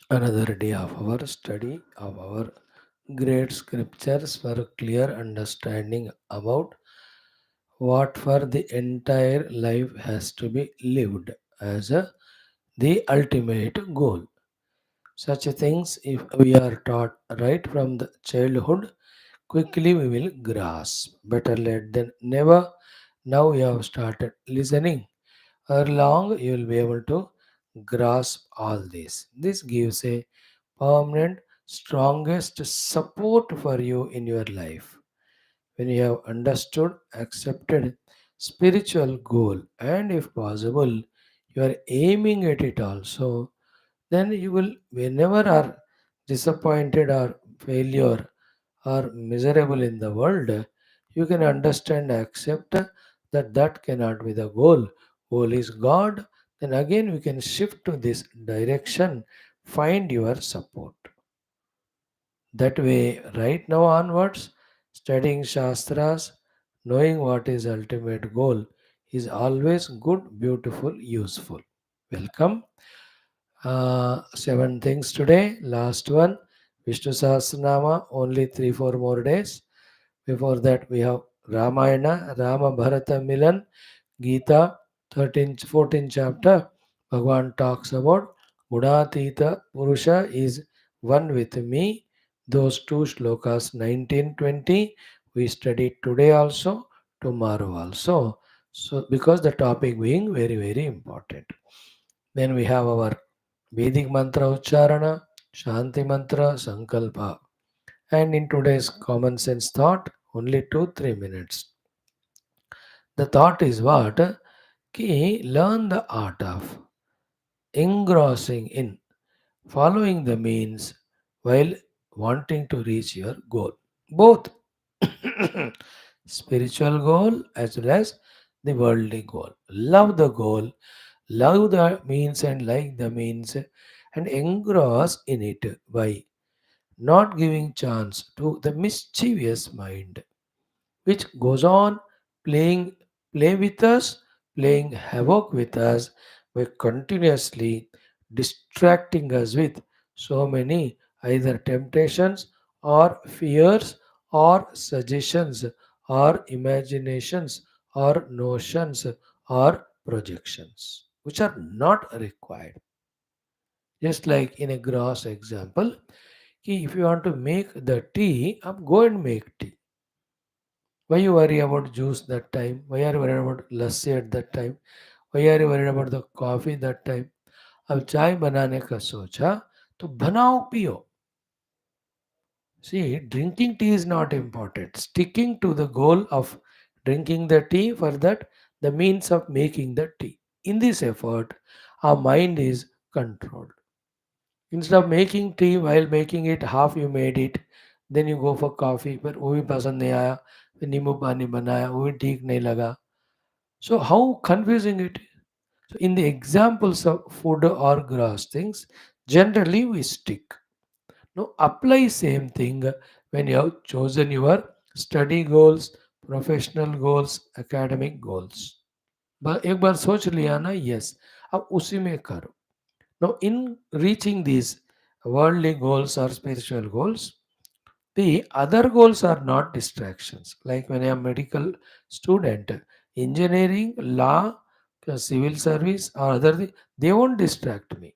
Another day of our study of our great scriptures for clear understanding about what for the entire life has to be lived as the ultimate goal. Such things, if we are taught right from the childhood, quickly we will grasp. Better late than never. Now you have started listening. Or long you will be able to grasp all this. This gives a permanent, strongest support for you in your life. When you have understood, accepted spiritual goal, and if possible, you are aiming at it also, then you will, whenever are disappointed or failure or miserable in the world, you can understand, accept that that cannot be the goal. Goal is God. Then again we can shift to this direction, find your support. That way, right now onwards, studying Shastras, knowing what is ultimate goal, is always good, beautiful, useful. Welcome. Seven things today. Last one, Vishnu Sahasranama. Only 3-4 more days. Before that, we have Ramayana, Rama, Bharata, Milan, Geetha, 13th, 14th chapter. Bhagavan talks about Gunaatheetha Purusha is one with me. Those two shlokas 19, 20 we studied today also, tomorrow also. So, because the topic being very, very important. Then we have our Vedic mantra Ucharana, Shanti mantra Sankalpa. And in today's common sense thought, only 2-3 minutes. The thought is what? Ki learn the art of engrossing in, following the means while wanting to reach your goal. Both spiritual goal as well as the worldly goal. Love the goal, love the means and like the means, and engross in it by not giving chance to the mischievous mind which goes on playing play with us, playing havoc with us by continuously distracting us with so many either temptations or fears or suggestions or imaginations or notions or projections which are not required. Just like in a gross example, ki if you want to make the tea, go and make tea. Why you worry about juice that time? Why are you worried about lassi at that time? Why are you worried about the coffee that time? अब चाय बनाने का सोचा तो बनाओ पियो. See, drinking tea is not important. Sticking to the goal of drinking the tea, for that the means of making the tea. In this effort, our mind is controlled. Instead of making tea, while making it half you made it, then you go for coffee, पर वो भी पसंद नहीं आया, फिर नींबू पानी बनाया, वो भी ठीक नहीं लगा. So how confusing it is. So in the examples of food or gross things, generally we stick. Now apply same thing when you have chosen your study goals, professional goals, academic goals. एक बार सोच लिया ना, yes, अब उसी में करो. Now in reaching these worldly goals or spiritual goals, the other goals are not distractions. Like when I am medical student, engineering, law, civil service, or other they won't distract me.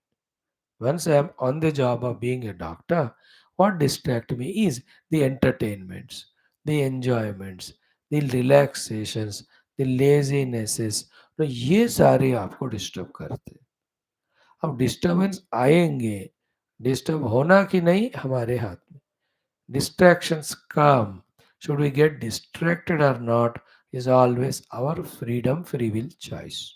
Once I am on the job of being a doctor, what distract me is the entertainments, the enjoyments, the relaxations, the lazinesses. तो ये सारे आपको disturb करते हैं. अब disturbance आएंगे, disturb होना कि नहीं हमारे हाथ में. Distractions come. Should we get distracted or not is always our freedom, free will choice.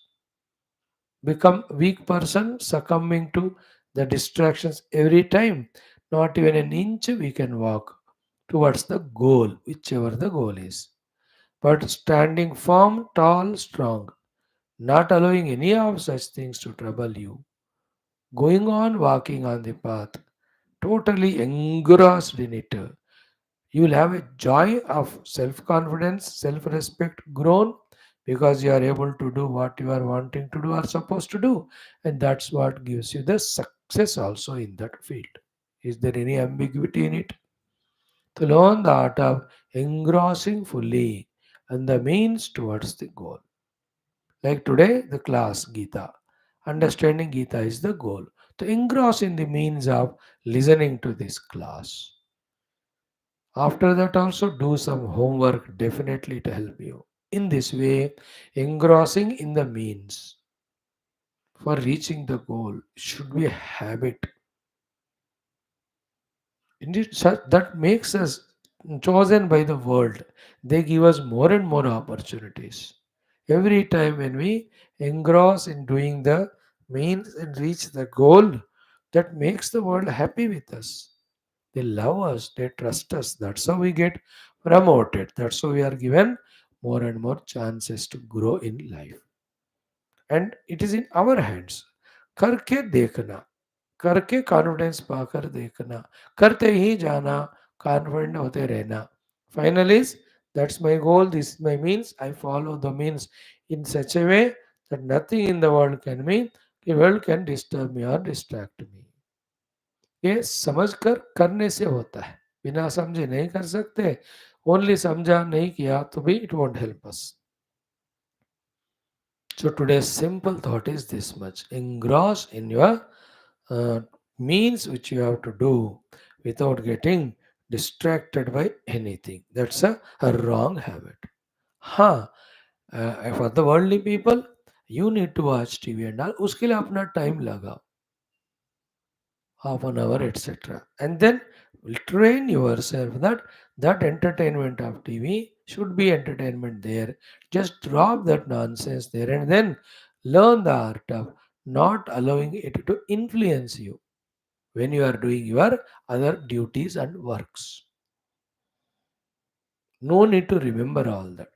Become weak person succumbing to the distractions every time. Not even an inch we can walk towards the goal, whichever the goal is. But standing firm, tall, strong, not allowing any of such things to trouble you. Going on walking on the path, totally engrossed in it. You will have a joy of self confidence, self respect grown. because you are able to do what you are wanting to do or supposed to do, and that's what gives you the success also in that field. Is there any ambiguity in it? To learn the art of engrossing fully and the means towards the goal. Like today, the class Geetha. Understanding Geetha is the goal. To engross in the means of listening to this class. After that, also do some homework definitely to help you. In this way, engrossing in the means for reaching the goal should be a habit. Indeed, that makes us chosen by the world. They give us more and more opportunities. Every time when we engross in doing the means and reach the goal, that makes the world happy with us. They love us, they trust us. That's how we get promoted. That's how we are given more and more chances to grow in life. And it is in our hands. करके देखना, करके confidence पाकर देखना, करते ही जाना, confident होते रहना. Final is, that's my goal, this is my means, I follow the means in such a way that nothing in the world can me, the world can disturb me or distract me. ये समझकर करने से होता है, बिना समझे नहीं कर सकते. ओनली समझा नहीं किया तो भी it won't help us. So today's simple thought is this much: engross in your uh, means which you have to do without getting distracted by anything. That's a wrong habit. हाँ, for the worldly people, you need to watch TV and all. उसके लिए अपना time लगाओ, half an hour, etc. And then train yourself that that entertainment of TV should be entertainment there. Just drop that nonsense there and then learn the art of not allowing it to influence you when you are doing your other duties and works. No need to remember all that.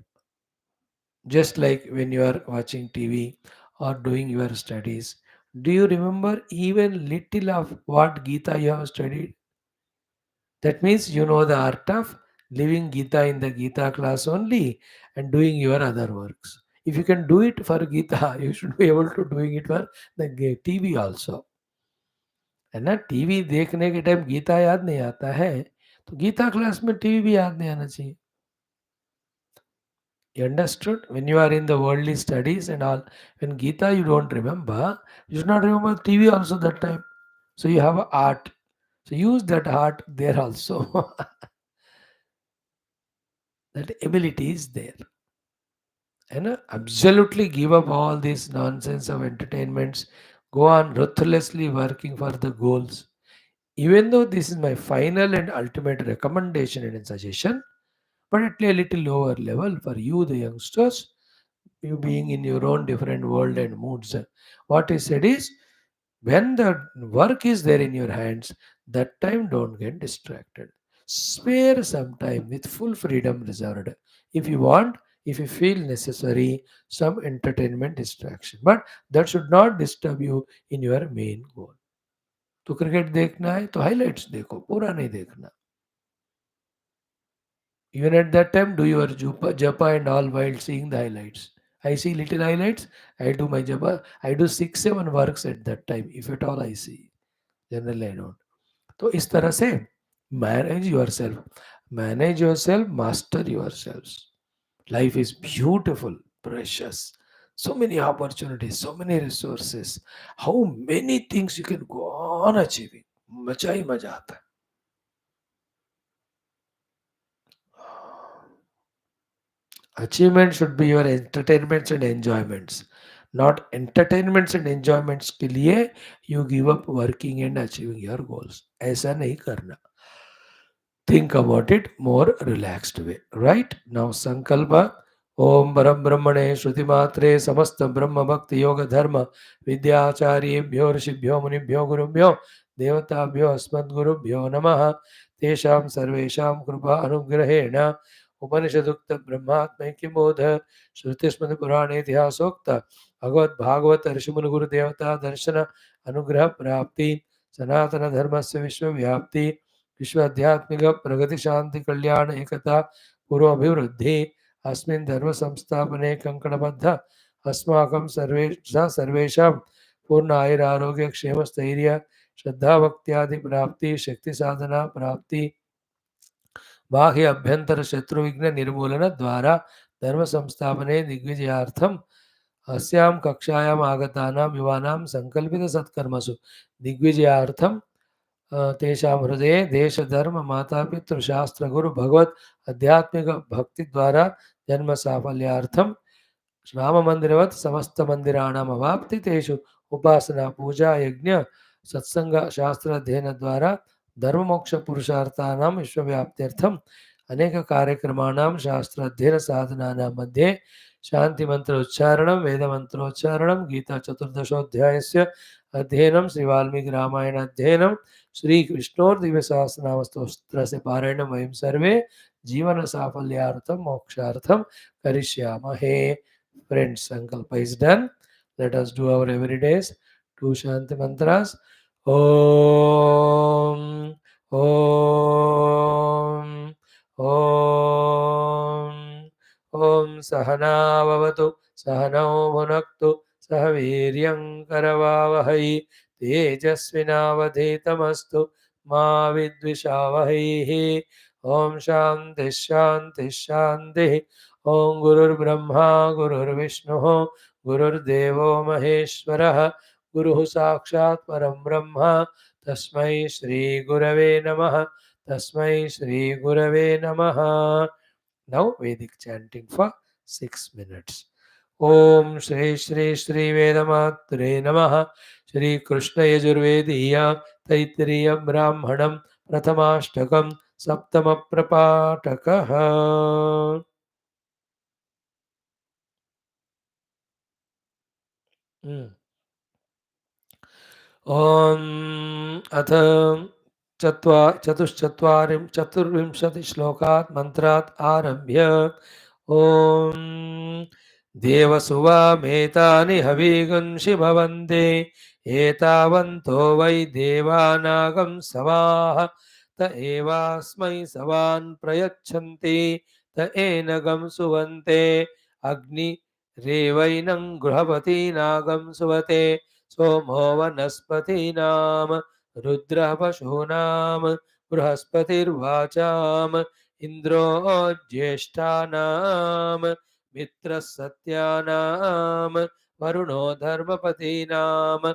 Just like when you are watching TV or doing your studies, do you remember even little of what Gita you have studied? That means you know the art of living Gita in the Gita class only and doing your other works. If you can do it for Gita, you should be able to doing it for the TV also. है ना, TV देखने के time Gita याद नहीं आता है, तो Gita class में टीवी भी याद नहीं आना चाहिए. You understood? When you are in the worldly studies and all, when Gita you don't remember, you should not remember TV also that time. So you have a art. So use that art there also. That ability is there. And absolutely give up all this nonsense of entertainments. Go on ruthlessly working for the goals. Even though this is my final and ultimate recommendation and suggestion, but at a little lower level for you, the youngsters, you being in your own different world and moods. What is said is, when the work is there in your hands, that time don't get distracted. Spare some time with full freedom reserved. If you want, if you feel necessary, some entertainment distraction. But that should not disturb you in your main goal. तो cricket देखना है तो highlights देखो, पूरा नहीं देखना. Even at that time, do your japa and all while seeing the highlights. I see little highlights, I do my japa. I do 6-7 works at that time, if at all I see. Generally, I don't. तो इस तरह से manage yourself, master yourselves. Life is beautiful, precious. So many opportunities, so many resources. How many things you can go on achieving. मजा ही मजा आता है. Achievement should be your entertainments and enjoyments, not entertainments and enjoyments के लिए you give up working and achieving your goals. ऐसा नहीं करना. Think about it more relaxed way. Right? Now Sankalpa. Om Param Brahmane Shruti Matre Samasta Brahma Bhakti Yoga Dharma Vidyacharya Rishibhyo Munibhyo Gurubhyo Devatabhyo Asmad Gurubhyo Namaha Tesham Sarvesham Krupa Anugrahena Upanishadukta Brahmatmaikya Bodha Shrutismati Purane Itihasokta Bhagavad Bhagavat Rishimunu Guru Devata Darshana Anugraha Prapti Sanatana Dharmasya Vishwavyapti विश्व आध्यात्मिक प्रगति शांति कल्याण एकता पूर्व अभिवृद्धि अस्मिन् धर्म संस्थापने कंकणबद्ध अस्माकं सर्वेषां पूर्ण आयुरारोग्य क्षेम स्थैर्य श्रद्धा भक्त्यादि प्राप्ति शक्ति साधना प्राप्ति बाह्य अभ्यंतर शत्रु विघ्न निर्मूलन द्वारा धर्म संस्थापने दिग्विजयार्थम अस्यां कक्षायाम् आगतानां युवानां संकल्पित सत्कर्मसु दिग्विजयार्थम तेषां हृदये देश धर्म माता पितृ शास्त्र गुरु भगवत आध्यात्मिक भक्ति द्वारा जन्म साफल्यार्थम राम मंदिरवत् समस्त मंदिराणाम अवाप्ति तेषु उपासना पूजा यज्ञ सत्संग शास्त्र अध्ययन द्वारा धर्म मोक्ष पुरुषार्थानां विश्वव्याप्त्यर्थम अनेक कार्यक्रमाणां शास्त्र अध्ययन साधनानां मध्ये शांति मंत्र उच्चारणं वेद मंत्रोच्चारणं गीता चतुर्दशोध्यायस्य अध्ययनं श्री वाल्मीकि रामायण अध्ययनं श्री कृष्णोर्दिव्य सहस्रनाम स्तोत्रस्य पारायणं वयं सर्वे जीवन साफल्यार्थम मोक्षार्थम करिष्यामहे. Friends, sankalpa is done. Let us do our everydays two Shanti mantras. Om, Om, Om, Om Sahana Vavatu, Sahanao Bhunaktu, Sahaviryam Karavavahai, Tejasvinavadhetamastu, Ma Vidvishavahai. Om Shanti Shanti Shanti. ओम गुरुर्ब्रह्मा गुरुर्विष्णु गुरुर्देवो महेश्वरः गुरुः साक्षात् परं ब्रह्म तस्मै श्री गुरवे नमः. तस्मै श्री गुरवे नमः. Now Vedic chanting for 6 minutes. ओम श्री श्री श्री वेदमात्रे नमः. श्री कृष्ण यजुर्वेदीय तैत्तिरीय ब्राह्मणं प्रथमाष्टकं सप्तम प्रपाठकः. ॐ अथ चतुर्विंशतिश्लोकात् मन्त्रात् आरभ्य ॐ देवसुवामेतानि हविगुंषि भवन्ते एतावन्तो वै देवानागं सवाः त एवास्मै सवान् प्रयच्छन्ति त एनगं सुवन्ते अग्नि रेवैनं गृहपतीनागं सुवते सोमो वनस्पतीनां रुद्रः पशूनां बृहस्पतिर्वाचाम् इन्द्रो ज्येष्ठानां मित्रः सत्यानां वरुणो धर्मपतीनाम्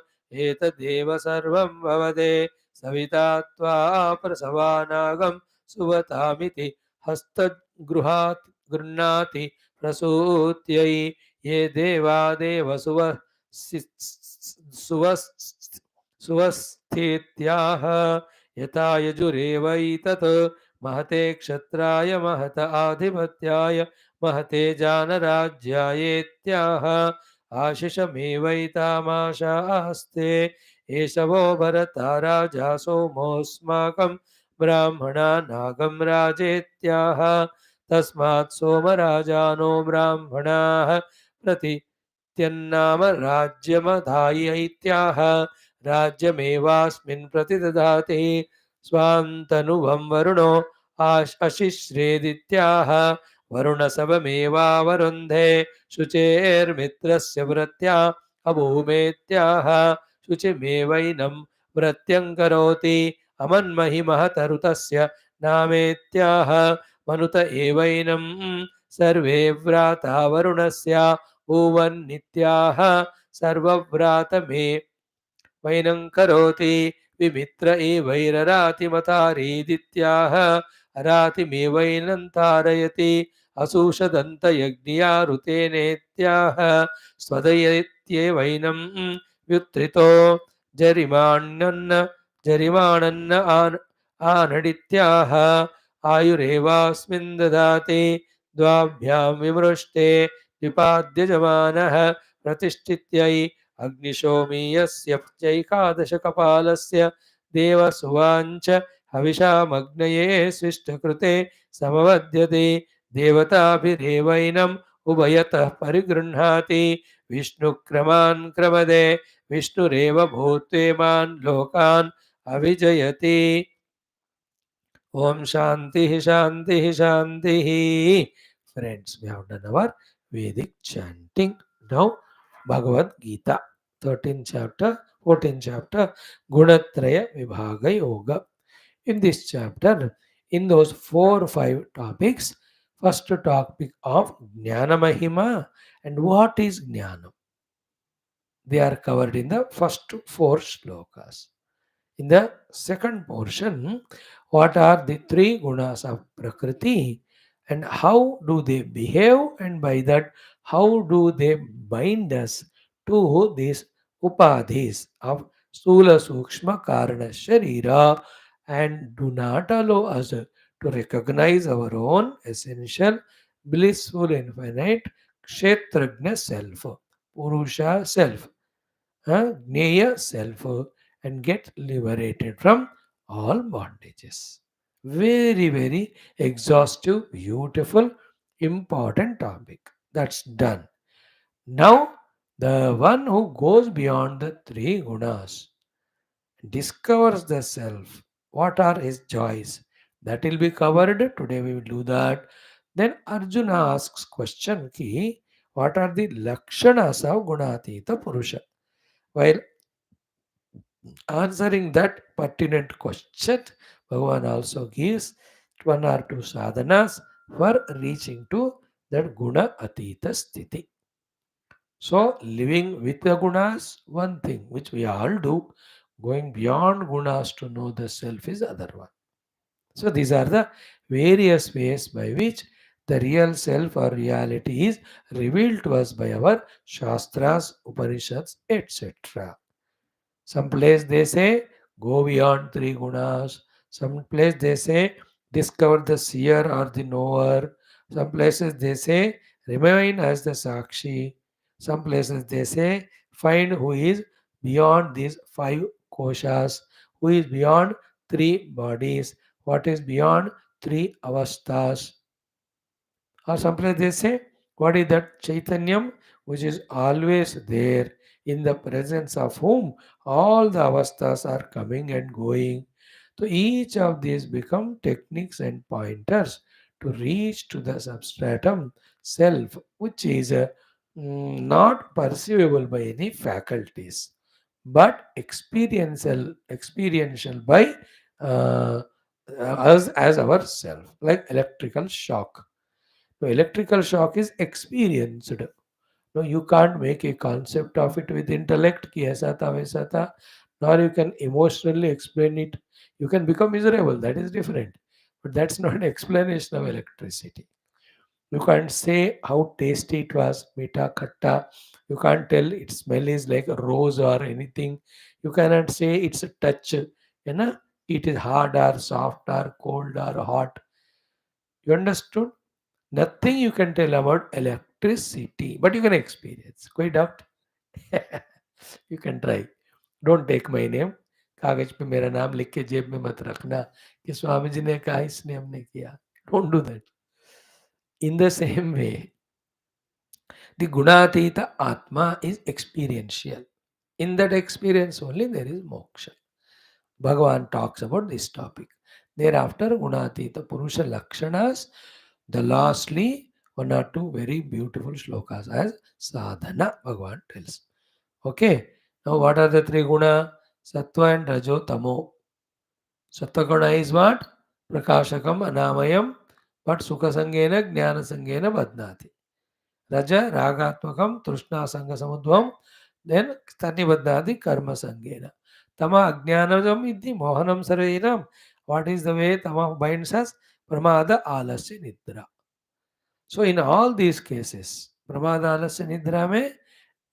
एतदेव सर्वं भवते सविता त्वा प्रसवानागं सुवतामिति हस्तगृहात् गृह्णाति प्रसूत्यै ये देवा देवसुव सुवस्थित्याह यथा यजुरेवैतत् महते क्षत्राय महत आधिपत्याय महते जानराज्यायेत्याह आशिषमेवैतामाशास्ते एषवो भरता राजा सोमोऽस्माकं ब्राह्मणा नागं राजेत्याह तस्मात् सोमराजानो ब्राह्मणाः प्रति त्यन्नाम राज्यमधायैत्याह राज्यमेवास्मिन् प्रतिददाति स्वान्तनुभं वरुणो अशिश्रेदित्याह वरुणसवमेवावरुन्धे शुचेर्मित्रस्य वृत्त्या अभूमेत्याह शुचिमेवैनं वृत्यं करोति अमन्महिमहतरुतस्य नामेत्याह मनुत एवैनं सर्वे व्राता वरुणस्य भुवन्नित्याह सर्वव्रातमे वैनं करोति विमित्र एवैररातिमतारीदित्याह अरातिमेवैनं तारयति असूषदन्तयज्ञिया ऋतेनेत्याह स्वदयत्येवैनं व्युत्थितो जरिमाणन्न आनडित्याह आयुरेवास्मिन् ददाति द्वाभ्यां विमृष्टे विपाद्यजमानः प्रतिष्ठित्यै अग्निशोमीयस्य चैकादशकपालस्य देवसुवाञ्च हविषामग्नये स्विष्टकृते समवद्यते देवताभिरेवैनम् उभयतः परिगृह्णाति विष्णुक्रमान् क्रमदे विष्णुरेव भूत्वेमान् लोकान् अविजयति. ओम शांति शांति शांति. Friends, we have done our Vedic chanting. Now, Bhagavad Gita, 13th chapter, 14th chapter, Gunatraya Vibhaga Yoga. In this chapter, in those 4 or 5 topics, first topic of Jnana Mahima and what is Jnana. They are covered in the first 4 slokas. In the second portion, what are the 3 gunas of Prakriti and how do they behave, and by that, how do they bind us to these upadhis of Stula Sukshma Karana Sharira and do not allow us to recognize our own essential, blissful, infinite Kshetragna self, Purusha self, Jnaya self, and get liberated from all bondages. Very, very exhaustive, beautiful, important topic. That's done. Now, the one who goes beyond the 3 gunas discovers the self. What are his joys? That will be covered. Today we will do that. Then Arjuna asks question ki, what are the lakshanas of Gunaatheetha Purusha? While answering that pertinent question, Bhagavan also gives 1 or 2 sadhanas for reaching to that Guna Atita Sthiti. So, living with the Gunas, one thing which we all do, going beyond Gunas to know the self is other one. So, these are the various ways by which the real self or reality is revealed to us by our Shastras, Upanishads, etc. Some place they say go beyond 3 gunas. Some place they say discover the seer or the knower. Some places they say remain as the sakshi. Some places they say find who is beyond these 5 koshas, who is beyond 3 bodies, what is beyond 3 avasthas. Or someplace they say, what is that Chaitanyam which is always there, in the presence of whom all the avasthas are coming and going. So each of these become techniques and pointers to reach to the substratum self, which is not perceivable by any faculties, but experiential by uh, us as ourself, like electrical shock. So electrical shock is experienced. No, you can't make a concept of it with intellect, ki aisa tha, waisa tha, nor you can emotionally explain it. You can become miserable, that is different. But that's not an explanation of electricity. You can't say how tasty it was, mita, khatta. You can't tell its smell is like a rose or anything. You cannot say it's a touch. It is hard or soft or cold or hot. You understood? Nothing you can tell about electricity, but you can experience. कोई doubt? You can try. Don't take my name. कागज पे मेरा नाम लिख के जेब में मत रखना कि स्वामी जी ने कहा इसने हमने किया. Don't do that. In the same way, the Gunaatita Atma is experiential. In that experience only there is moksha. Bhagavan talks about this topic. Thereafter, Gunaatheetha Purusha Lakshanas, the lastly 1 or 2 very beautiful shlokas as sadhana, Bhagavan tells. Okay, now what are the 3 guna? Sattva and Rajo Tamo. Sattva guna is what? Prakashakam Anamayam, but Sukha Sangena, Jnana Sangena Badnati. Raja Ragatmakam, Trishna Sangha Samudvam, then Stani Badnati Karma Sangena. Tama Ajnanam iti Mohanam Sarvainam. What is the way Tama binds us? Pramada Alasya Nidra. So in all these cases, Pramada Alasya Nidra mein,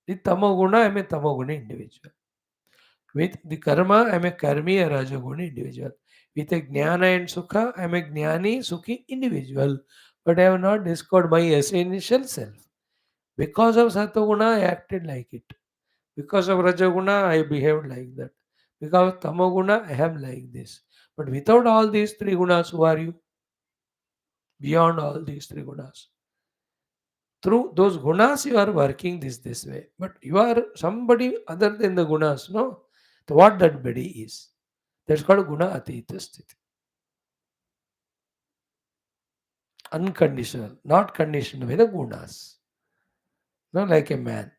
the Tamoguna I am a Tamoguna individual. With the Karma I am a Karmi a Rajoguna individual. With a Jnana and Sukha I am a Jnani Sukhi individual. But I have not discovered my essential self. Because of Satoguna I acted like it. Because of Rajaguna, I behaved like that. Because of Tamoguna, I am like this. But without all these 3 gunas, who are you? Beyond all these 3 gunas. Through those gunas, you are working this way. But you are somebody other than the gunas, no? So what that body is. That's called Guna Atita Sthiti. unconditional, not conditioned by the gunas. No, like a man.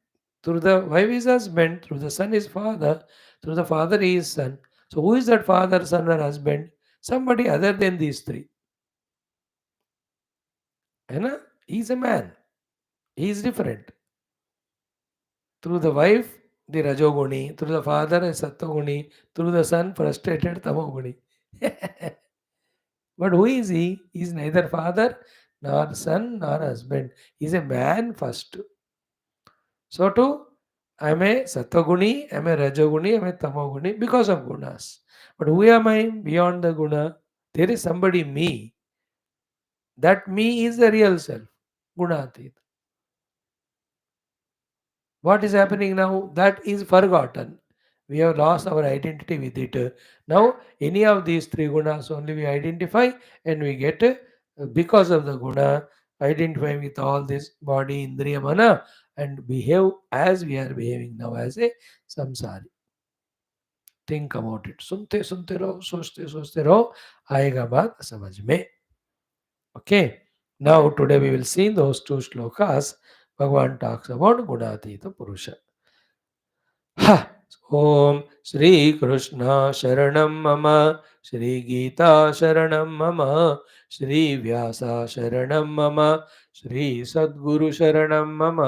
Through the wife is husband, through the son is father, through the father he is son. So who is that father, son, or husband? Somebody other than these three. You know? He is a man. He is different. Through the wife, the Rajoguni, through the father, a Sattoguni, through the son, frustrated Tamoguni. But who is he? He is neither father, nor son, nor husband. He is a man first. So too, I am a Sattoguni, I am a Rajoguni, I am a Tamoguni because of Gunas. But who am I beyond the Guna? There is somebody me. That me is the real self. Gunaatheetha. What is happening now? That is forgotten. We have lost our identity with it. Now, any of these three gunas only we identify and we get because of the guna, identify with all this body, indriya, mana, and behave as we are behaving now as a samsari. Think about it. सुनते सुनते रहो, सोचते सोचते रहो, आएगा बात समझ में. Okay. Now today we will see in those two shlokas. Bhagavan talks about Gunaatheetha Purusha. Ha! ॐ श्रीकृष्ण शरणं मम श्रीगीता शरणं मम श्रीव्यास शरणं मम श्रीसद्गुरुशरणं मम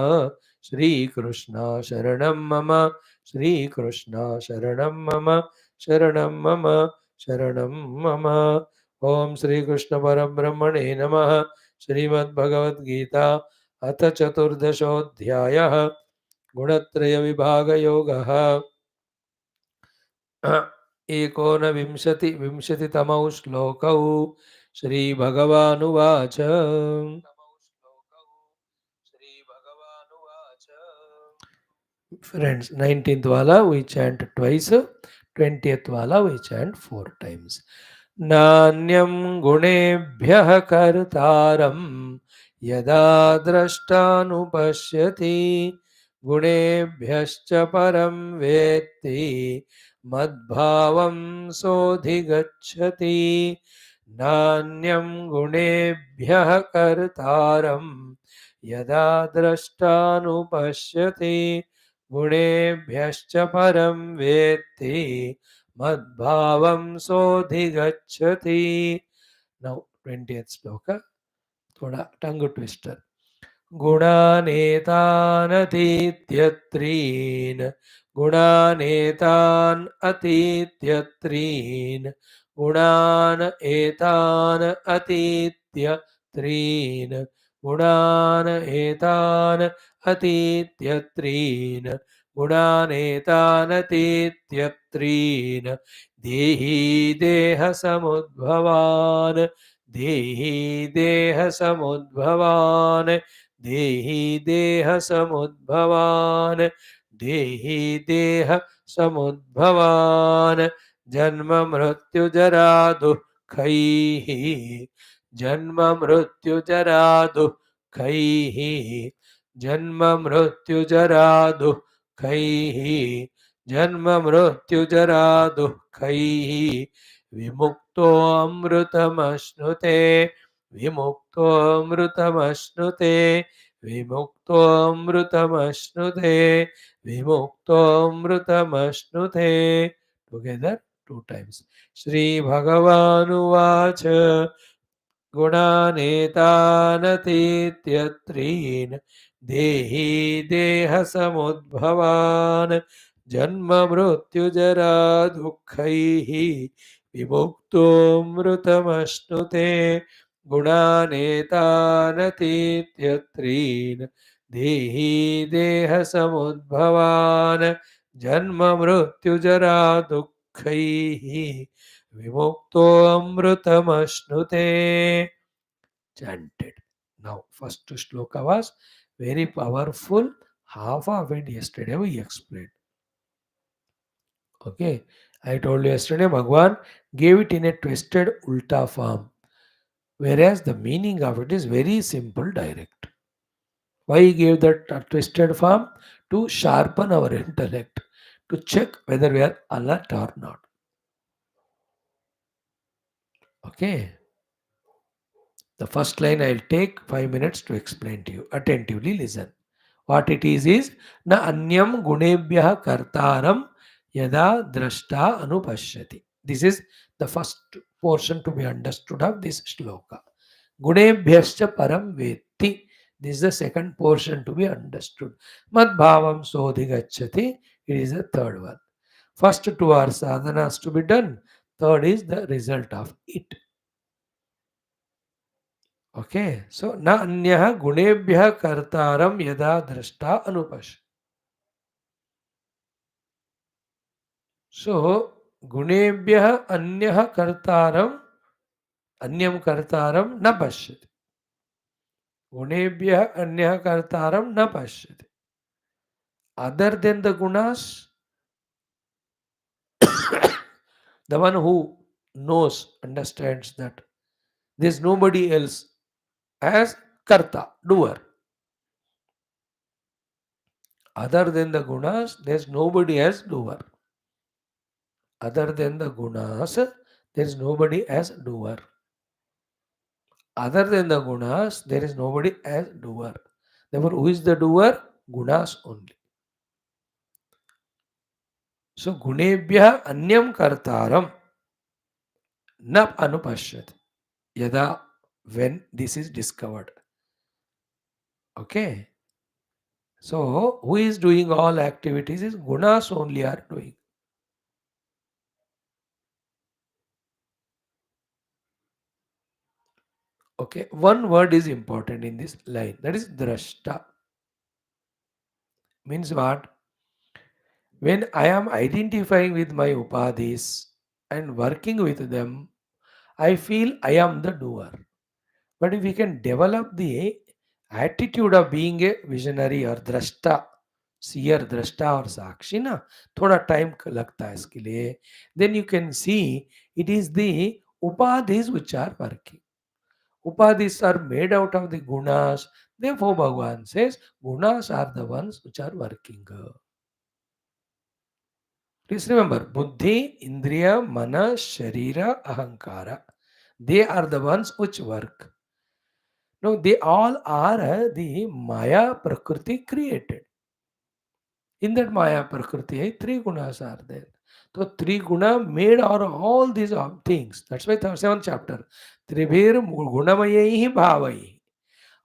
श्रीकृष्ण शरणं मम श्रीकृष्ण शरणं मम शरणं मम शरणं मम. ॐ श्रीकृष्णपरब्रह्मणे नमः. श्रीमद्भगवद्गीता अथ चतुर्दशोऽध्यायः. गुणत्रयविभागयोगः. विंशतितमौ श्लोकौ. श्रीभगवानुवाच. Friends, 19th wala we chant twice, 20th wala we chant 4 times. नान्यं गुणेभ्यः कर्तारं यदा द्रष्टानुपश्यति गुणेभ्यश्च परं वेत्ति मद्भावं सोऽधिगच्छति. नान्यं गुणेभ्यः कर्तारं यदा द्रष्टानुपश्यति गुणेभ्यश्च परं वेत्ति मद्भावं सोऽधिगच्छति. Now 20th श्लोक, थोड़ा टंग ट्विस्टर. गुणानेतानतीत्यत्रीन् गुणानेतान् अतीत्यत्रीन् गुणान् एतान् अतीत्यत्रीन् गुणान् एतान् अतीत्यत्रीन् गुणानेतान् अतीत्यत्रीन् देहि देहसमुद्भवान् देहि देहसमुद्भवान् देहि देहसमुद्भवान् देहि देहसमुद्भवान् जन्म मृत्युजरा दुःखैः जन्म मृत्युजरा दुःखैः जन्म मृत्युजरा दुःखैः जन्म मृत्युजरा दुःखैः विमुक्तो अमृतमश्नुते विमुक्तो अमृतमश्नुते विमुक्तो अमृतमश्नुते विमुक्तो अमृतमश्नुते. Together 2 times. Shri Bhagavanuvach. गुणानेतानतीत्यत्रीन् देहि देहसमुद्भवान् जन्म मृत्युजरा दुःखैः विमुक्तोऽमृतमश्नुते गुणानेतानतीत्यत्रीन् देहि देहसमुद्भवान् जन्म मृत्युजरा दुःखैः विमुक्तोऽमृतमश्नुते. Chanted. Now, first shloka was very powerful. Half of it yesterday we explained. Okay, I told you yesterday Bhagwan gave it in a twisted ulta form, whereas the meaning of it is very simple, direct. Why he gave that twisted form? To sharpen our intellect, to check whether we are alert or not. Okay. The first line I'll take 5 minutes to explain to you. Attentively listen. What it is na anyam gunebhyah kartaram yada drashta anupashyati. This is the first portion to be understood of this shloka. Gunebhyascha param vetti. This is the second portion to be understood. Mad bhavam sodhigacchati. It is the third one. First two are sadhanas to be done. Third is the result of it. Okay. So na anyah gunebhyah kartaram yada drashta anupash. So गुणेभ्यः अन्यः कर्तारम् अन्यं कर्तारं न पश्यति. गुणेभ्यः अन्यः कर्तारं न पश्यति. Other than the gunas, the one who knows, understands that there is nobody else as karta, doer. Other than the gunas, there is nobody as doer. Other than the gunas, there is nobody as doer. Other than the gunas, there is nobody as doer. Therefore, who is the doer? Gunas only. So, gunebhyah anyam kartaram na anupashyat. Yada, when this is discovered. Okay. So, who is doing all activities is gunas only are doing. Okay. One word is important in this line. That is drashta. Means what? When I am identifying with my upadhis and working with them, I feel I am the doer. But if we can develop the attitude of being a visionary or drashta, seer, drashta or sakshi ना थोड़ा time लगता है इसके लिए, then you can see it is the upadhis which are working. Upadhis are made out of the gunas. Therefore, Bhagavan says gunas are the ones which are working. Please remember, buddhi, indriya, mana, sharira, ahankara. They are the ones which work. No, they all are the Maya Prakriti created. In that Maya Prakriti, three gunas are there. So three guna made all these things. That's why the seventh chapter. Trivir gunamayahi bhavai.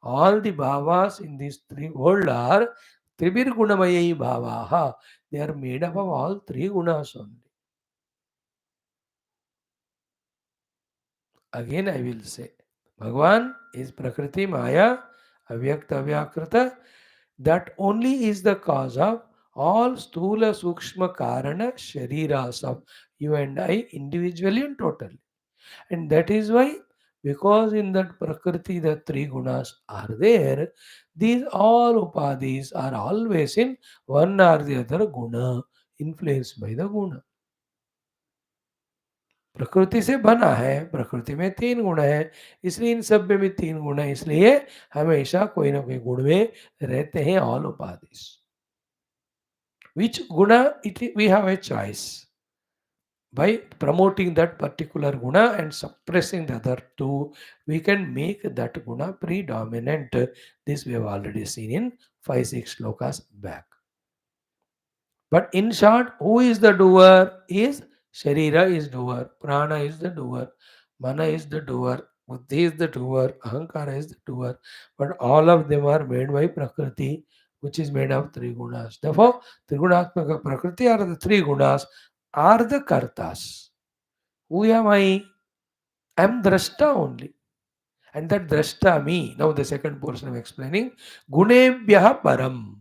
All the bhavas in this three world are Trivir gunamayahi bhavaha. They are made up of all three gunas only. Again I will say. Bhagavan is Prakriti Maya Avyakta Avyakrita. That only is the cause of all Stula Sukshma Karana Shariras of you and I individually and totally. And that is why, because in that Prakriti the three gunas are there, these all upadhis are always in one or the other guna, influenced by the guna. प्रकृति से बना है, प्रकृति में तीन गुण है, इसलिए इन सब में भी तीन गुण है, इसलिए हमेशा कोई ना कोई गुण में रहते हैं all उपाधिस. Which guna we have a choice. By promoting that particular guna and suppressing the other two, we can make that guna predominant. This we have already seen in 5-6 slokas back. But in short, who is the doer? Is Sharira is doer, Prana is the doer, Mana is the doer, Buddhi is the doer, Ahankara is the doer. But all of them are made by Prakriti, which is made of three gunas. Therefore, Trigunatmaka Prakriti are the three gunas, are the kartas. Who am I? I am drashta only. And that drashta me, now the second portion I am explaining, Gunebhyaha param.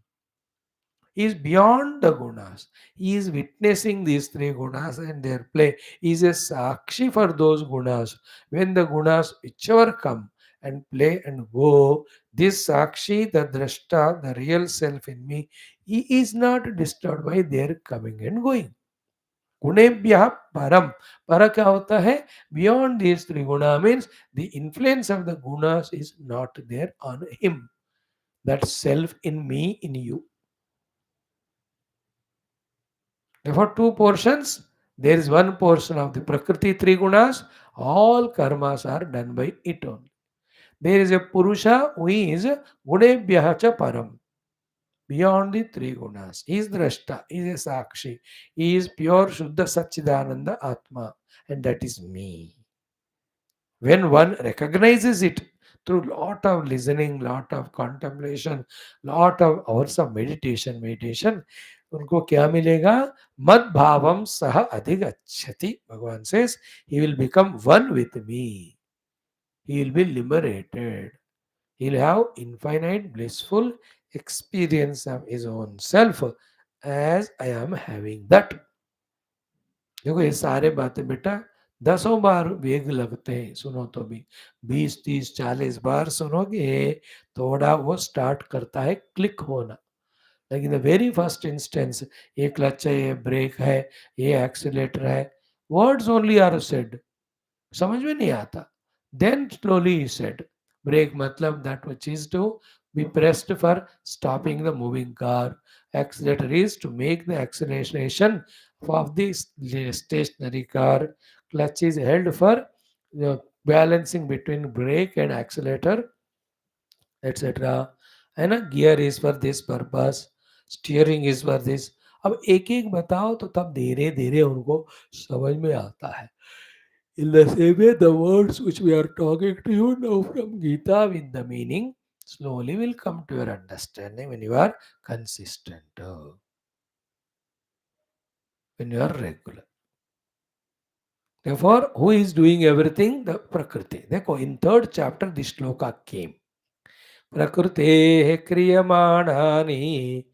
He is beyond the gunas. He is witnessing these three gunas and their play. He is a sakshi for those gunas. When the gunas whichever come and play and go, this sakshi, the drashta, the real self in me, he is not disturbed by their coming and going. गुणेभ्यः param. Para क्या होता है? Beyond these three guna means the influence of the gunas is not there on him. That self in me, in you. Therefore, two portions. There is one portion of the Prakriti three gunas. All karmas are done by it only. There is a Purusha who is Gunebhyaha cha Param, beyond the three gunas. He is Drashta, he is a Sakshi, he is pure Shuddha Satchidananda Atma, and that is me. When one recognizes it through lot of listening, lot of contemplation, lot of hours of meditation, उनको क्या मिलेगा? मद भावम सह अधिगच्छति. Bhagavan says he will become one with me. He will be liberated. He will have infinite blissful experience of his own self as I am having that. देखो ये सारे बातें बेटा दसों बार वेग लगते हैं, सुनो तो भी 20 30 40 बार सुनोगे थोड़ा वो स्टार्ट करता है क्लिक होना. लेकिन द वेरी फर्स्ट इंस्टेंस ये क्लच है, ये ब्रेक है, ये एक्सीलेटर है, वर्ड्स ओनली आर सेड, समझ में नहीं आता. Then slowly he said brake मतलब that which is to be pressed for stopping the moving car. Accelerator is to make the acceleration of the stationary car. Clutch is held for balancing between brake and accelerator, etc. है ना. Gear is for this purpose, steering is for this. अब एक एक बताओ तो तब धीरे धीरे उनको समझ में आता है. In the same way, the words which we are talking to you now from Gita with the meaning slowly will come to your understanding when you are consistent, when you are regular. Therefore, who is doing everything? The Prakriti. देखो, in third chapter, this shloka came. प्रकृतेः क्रियमाणानि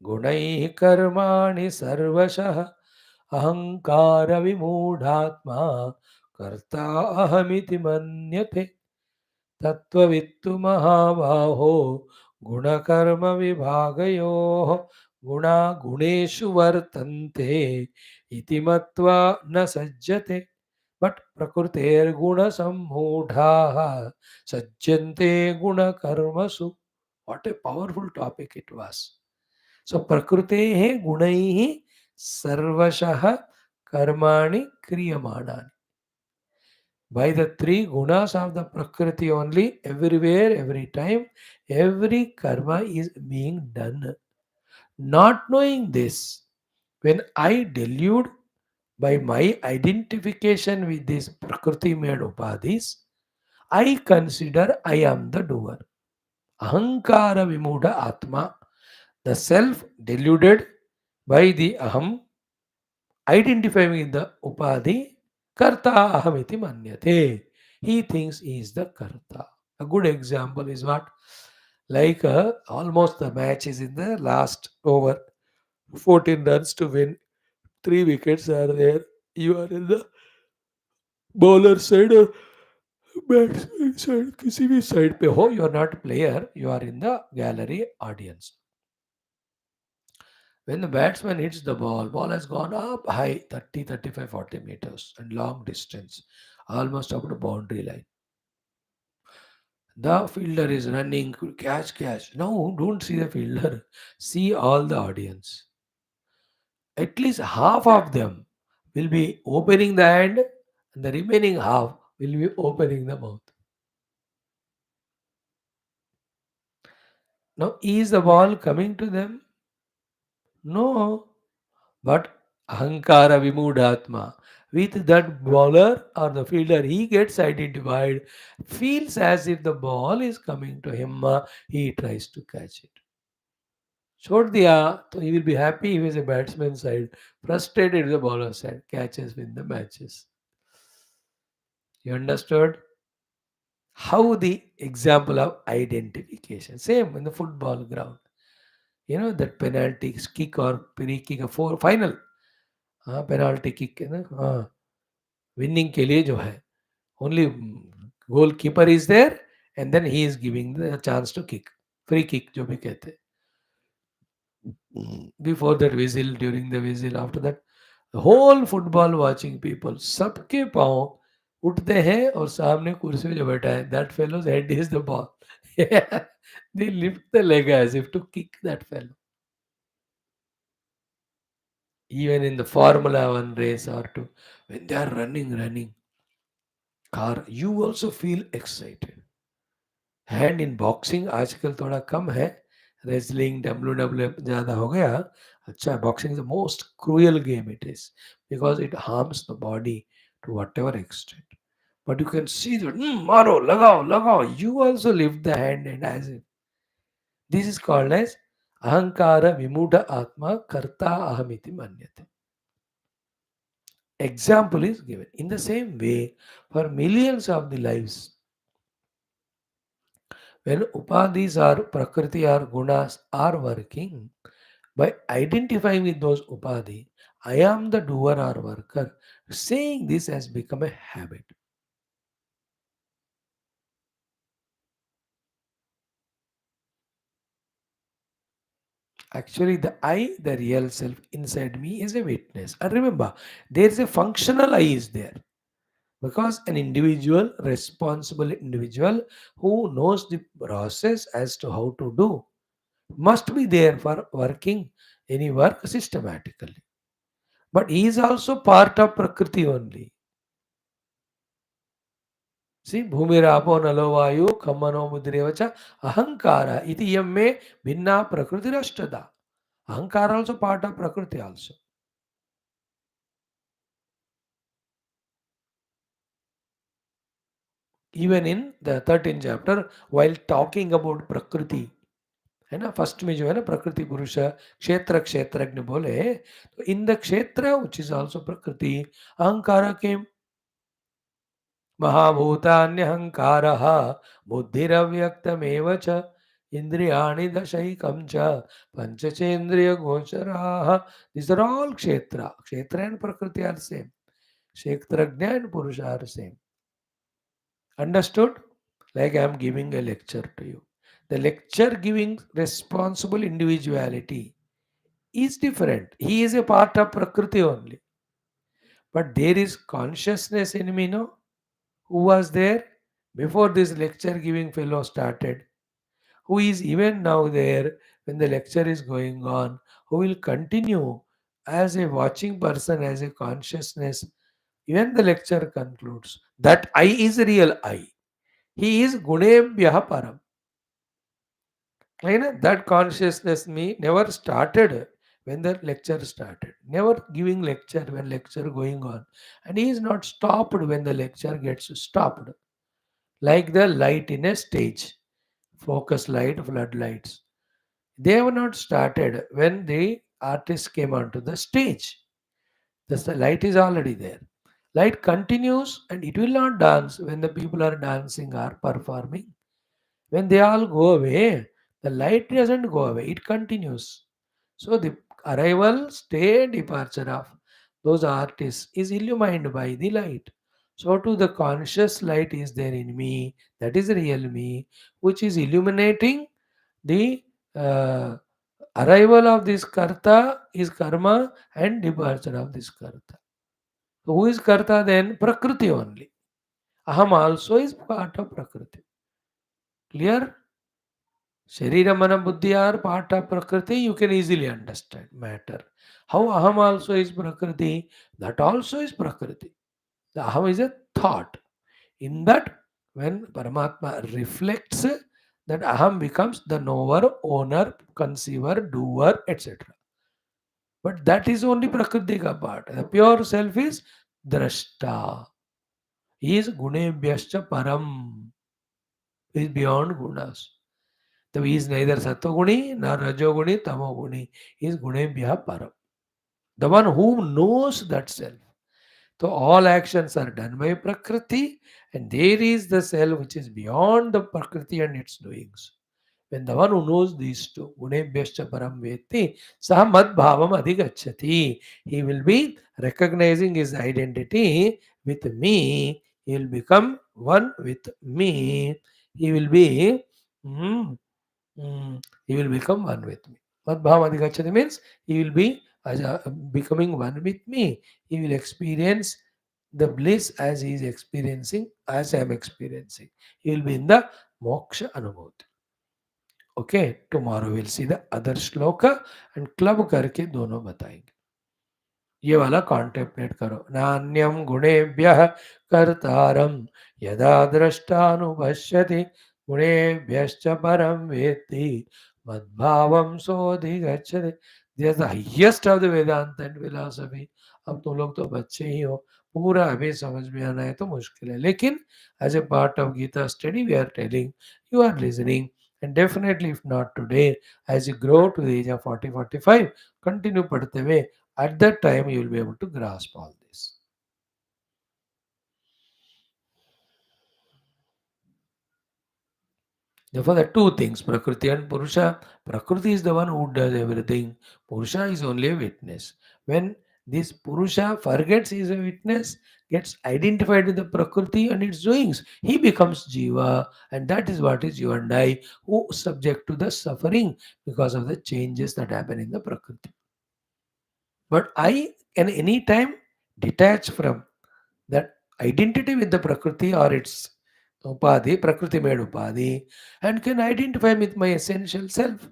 गुणैः कर्माणि सर्वशः अहङ्कारविमूढात्मा कर्ता अहमिति मन्यते. तत्त्ववित्तु महाबाहो गुणकर्मविभागयोः गुणा गुणेषु वर्तन्ते इति मत्वा न सज्जते. But प्रकृतेर्गुणसम्मूढाः सज्जन्ते गुणकर्मसु. What a powerful topic it was. So प्रकृतेः गुणैः सर्वशः कर्माणि क्रियमाणानि. By the three gunas of the Prakriti only, everywhere, every time, every karma is being done. Not knowing this, when I delude by my identification with these Prakriti made upadhis, I consider I am the doer. Ahankara vimuda atma, the self deluded by the aham, identifying with the upadhi, karta ahamiti manyate. He thinks he is the karta. A good example is what? Like almost the match is in the last over. 14 runs to win. 3 wickets are there. You are in the bowler side or batsman side. किसी भी side पे हो, you are not player. You are in the gallery audience. When the batsman hits the ball has gone up high 30, 35, 40 meters and long distance, almost up to boundary line. The fielder is running, catch. No, don't see the fielder. See all the audience. At least half of them will be opening the hand and the remaining half will be opening the mouth. Now, is the ball coming to them? No. But Ahankara Vimudhatma, with that bowler or the fielder, he gets identified, feels as if the ball is coming to him, he tries to catch it. Chhod diya, so he will be happy if he is a batsman side, frustrated if the bowler side, catches win the matches. You understood? How the example of identification. Same in the football ground. You know that penalty kick or free kick, a four final. हाँ penalty kick है ना. हाँ winning के लिए जो है only goal keeper is there and then he is giving the chance to kick, free kick जो भी कहते हैं. Before that whistle, during the whistle, after that whole football watching people सबके पाँव उठते हैं और सामने कुर्सी में जो बैठा है that fellow's head is the ball. They lift the leg as if to kick that fellow. Even in the Formula One race or two, when they are running car, you also feel excited. Hand in boxing आजकल थोड़ा कम है, wrestling W ज़्यादा हो गया. अच्छा, boxing is the most cruel game it is, because it harms the body to whatever extent. But you can see that, maro, lagao, lagao. You also lift the hand and as if this is called as ahankara vimudha atma karta ahamiti manyate. Example is given. In the same way, for millions of the lives, when upadhis or prakriti or gunas are working, by identifying with those upadhi, I am the doer or worker. Saying this has become a habit. Actually, the I, the real self inside me, is a witness. And remember, there is a functional I is there. Because an individual, responsible individual who knows the process as to how to do, must be there for working any work systematically. But he is also part of Prakriti only. See, Bhumirapo Nalo Vayu Kamano Mudrevacha Ahankara iti yamme Bhinna Prakriti Rashtada. Ahankara also part of Prakriti also. Even in the 13th chapter, while talking about Prakriti, है ना, first में जो है ना प्रकृति पुरुष क्षेत्र क्षेत्रज्ञ बोले, तो इन द क्षेत्र विच इज आल्सो प्रकृति अहंकार के महाभूतान्यहंकार बुद्धिरव्यक्तमेव च इंद्रियाणि दशैकं च पंचचेन्द्रिय गोचराः. These are all kshetra. Kshetra and prakriti are same. Kshetrajna and purusha are same. Understood? Like I am giving a lecture to you. The lecture giving responsible individuality is different. He is a part of Prakriti only. But there is consciousness in me, no? Who was there before this lecture giving fellow started? Who is even now there when the lecture is going on? Who will continue as a watching person, as a consciousness, even the lecture concludes? That I is real I. He is Gunebhyaha Param. That consciousness me never started when the lecture started. Never giving lecture when lecture going on. And he is not stopped when the lecture gets stopped. Like the light in a stage. Focus light, floodlights. They have not started when the artist came onto the stage. The light is already there. Light continues and it will not dance when the people are dancing or performing. When they all go away, the light doesn't go away, it continues. So the arrival, stay, and departure of those artists is illumined by the light. So too the conscious light is there in me, that is real me, which is illuminating the uh, arrival of this karta is karma and departure of this karta. So who is karta then? Prakriti only. Aham also is part of Prakriti. Clear? Sharira, Mana, Buddhi are part of Prakriti, you can easily understand matter. How Aham also is Prakriti, that also is Prakriti. The Aham is a thought. In that, when Paramatma reflects, that Aham becomes the knower, owner, conceiver, doer, etc. But that is only Prakriti ka part. The pure self is Drashta. He is Gunebhyascha Param. He is beyond Gunas. So he is neither Sattva-guni nor Rajo-guni, Tamo-guni. He is Gunebhya Param. The one who knows that self. So all actions are done by Prakriti, and there is the self which is beyond the Prakriti and its doings. When the one who knows these two, Gunebhyascha Param Veti, Saha Mad Bhavam Adhigachati. He will be recognizing his identity with me. He will become one with me. He will be he will become one with me. Madbhavam Adhigachati means he will be becoming one with me. He will experience the bliss as he is experiencing, as I am experiencing. He will be in the moksha anubhuti. Okay, tomorrow we'll see the other shloka and club करके दोनों बताएंगे. ये वाला contemplate करो. नान्यम गुणेभ्यः कर्तारम यदा दृष्टानुपश्यति गुणेभ्यश्च परम वेत्ति मद्भावम सोऽधिगच्छति. This the highest of the Vedanta and philosophy. अब तुम लोग तो बच्चे ही हो, पूरा अभी समझ में आना है तो मुश्किल है, लेकिन as a part of Gita study we are telling, you are listening, and definitely if not today, as you grow to the age of 40-45, continue padhte हुए, at that time you will be able to grasp all this. Therefore, the two things, Prakriti and Purusha. Prakriti is the one who does everything. Purusha is only a witness. When this Purusha forgets he is a witness, gets identified with the Prakriti and its doings, he becomes Jiva, and that is what is you and I, who subject to the suffering because of the changes that happen in the Prakriti. But I can anytime detach from that identity with the Prakriti or its Upadhi, Prakriti made Upadhi, and can identify with my essential self.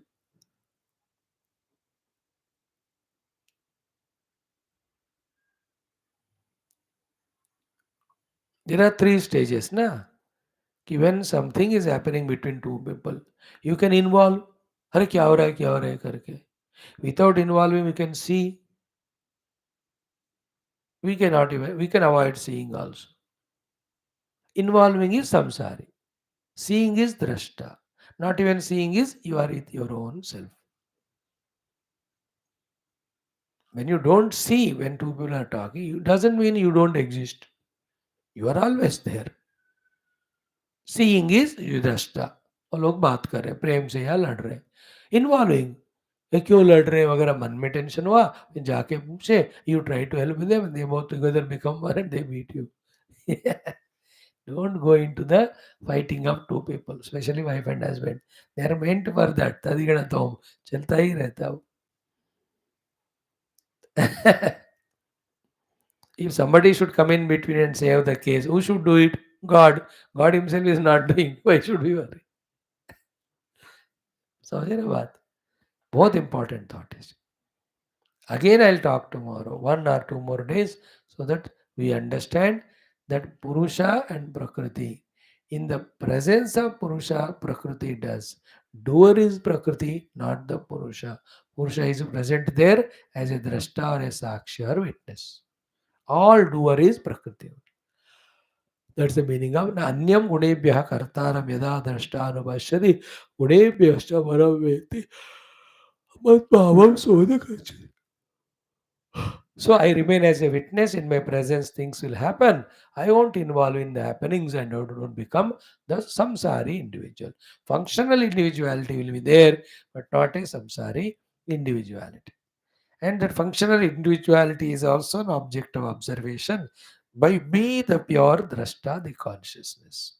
There are three stages, na? कि when something is happening between two people, you can involve. अरे क्या हो रहा है करके. Without involving, we can see. We cannot even, we can avoid seeing also. Involving is samsari. Seeing is drashta. Not even seeing is you are with your own self. When you don't see when two people are talking, it doesn't mean you don't exist. You are always there. Seeing is drashta. और लोग बात कर रहे हैं प्रेम से या लड़ रहे हैं. इन्वॉल्विंग, ये क्यों लड़ रहे हैं वगैरह, मन में टेंशन हुआ, फिर जाके पूछे, you try to help them, they both together become one and they beat you. Don't go into the fighting of two people, especially wife and husband. They are meant for that. तदिगण तो चलता ही रहता है. If somebody should come in between and save the case, who should do it? God. God himself is not doing. Why should we worry? समझे ना बात. बहुत important thought is. Again, I'll talk tomorrow, 1 or 2 more days, so that we understand that Purusha and Prakriti. In the presence of Purusha, Prakriti does. Doer is Prakriti, not the Purusha. Purusha is present there as a drashta or a sakshi or witness. All doer is Prakriti. That's the meaning of Anyam Gunebhya Kartaram Yada Drashtanupashyati Gunebhyascha Varaveti Matbhavam Sodakachati. So I remain as a witness. In my presence, things will happen. I won't involve in the happenings and I don't become the samsari individual. Functional individuality will be there, but not a samsari individuality. And that functional individuality is also an object of observation by me, the pure drashta, the consciousness.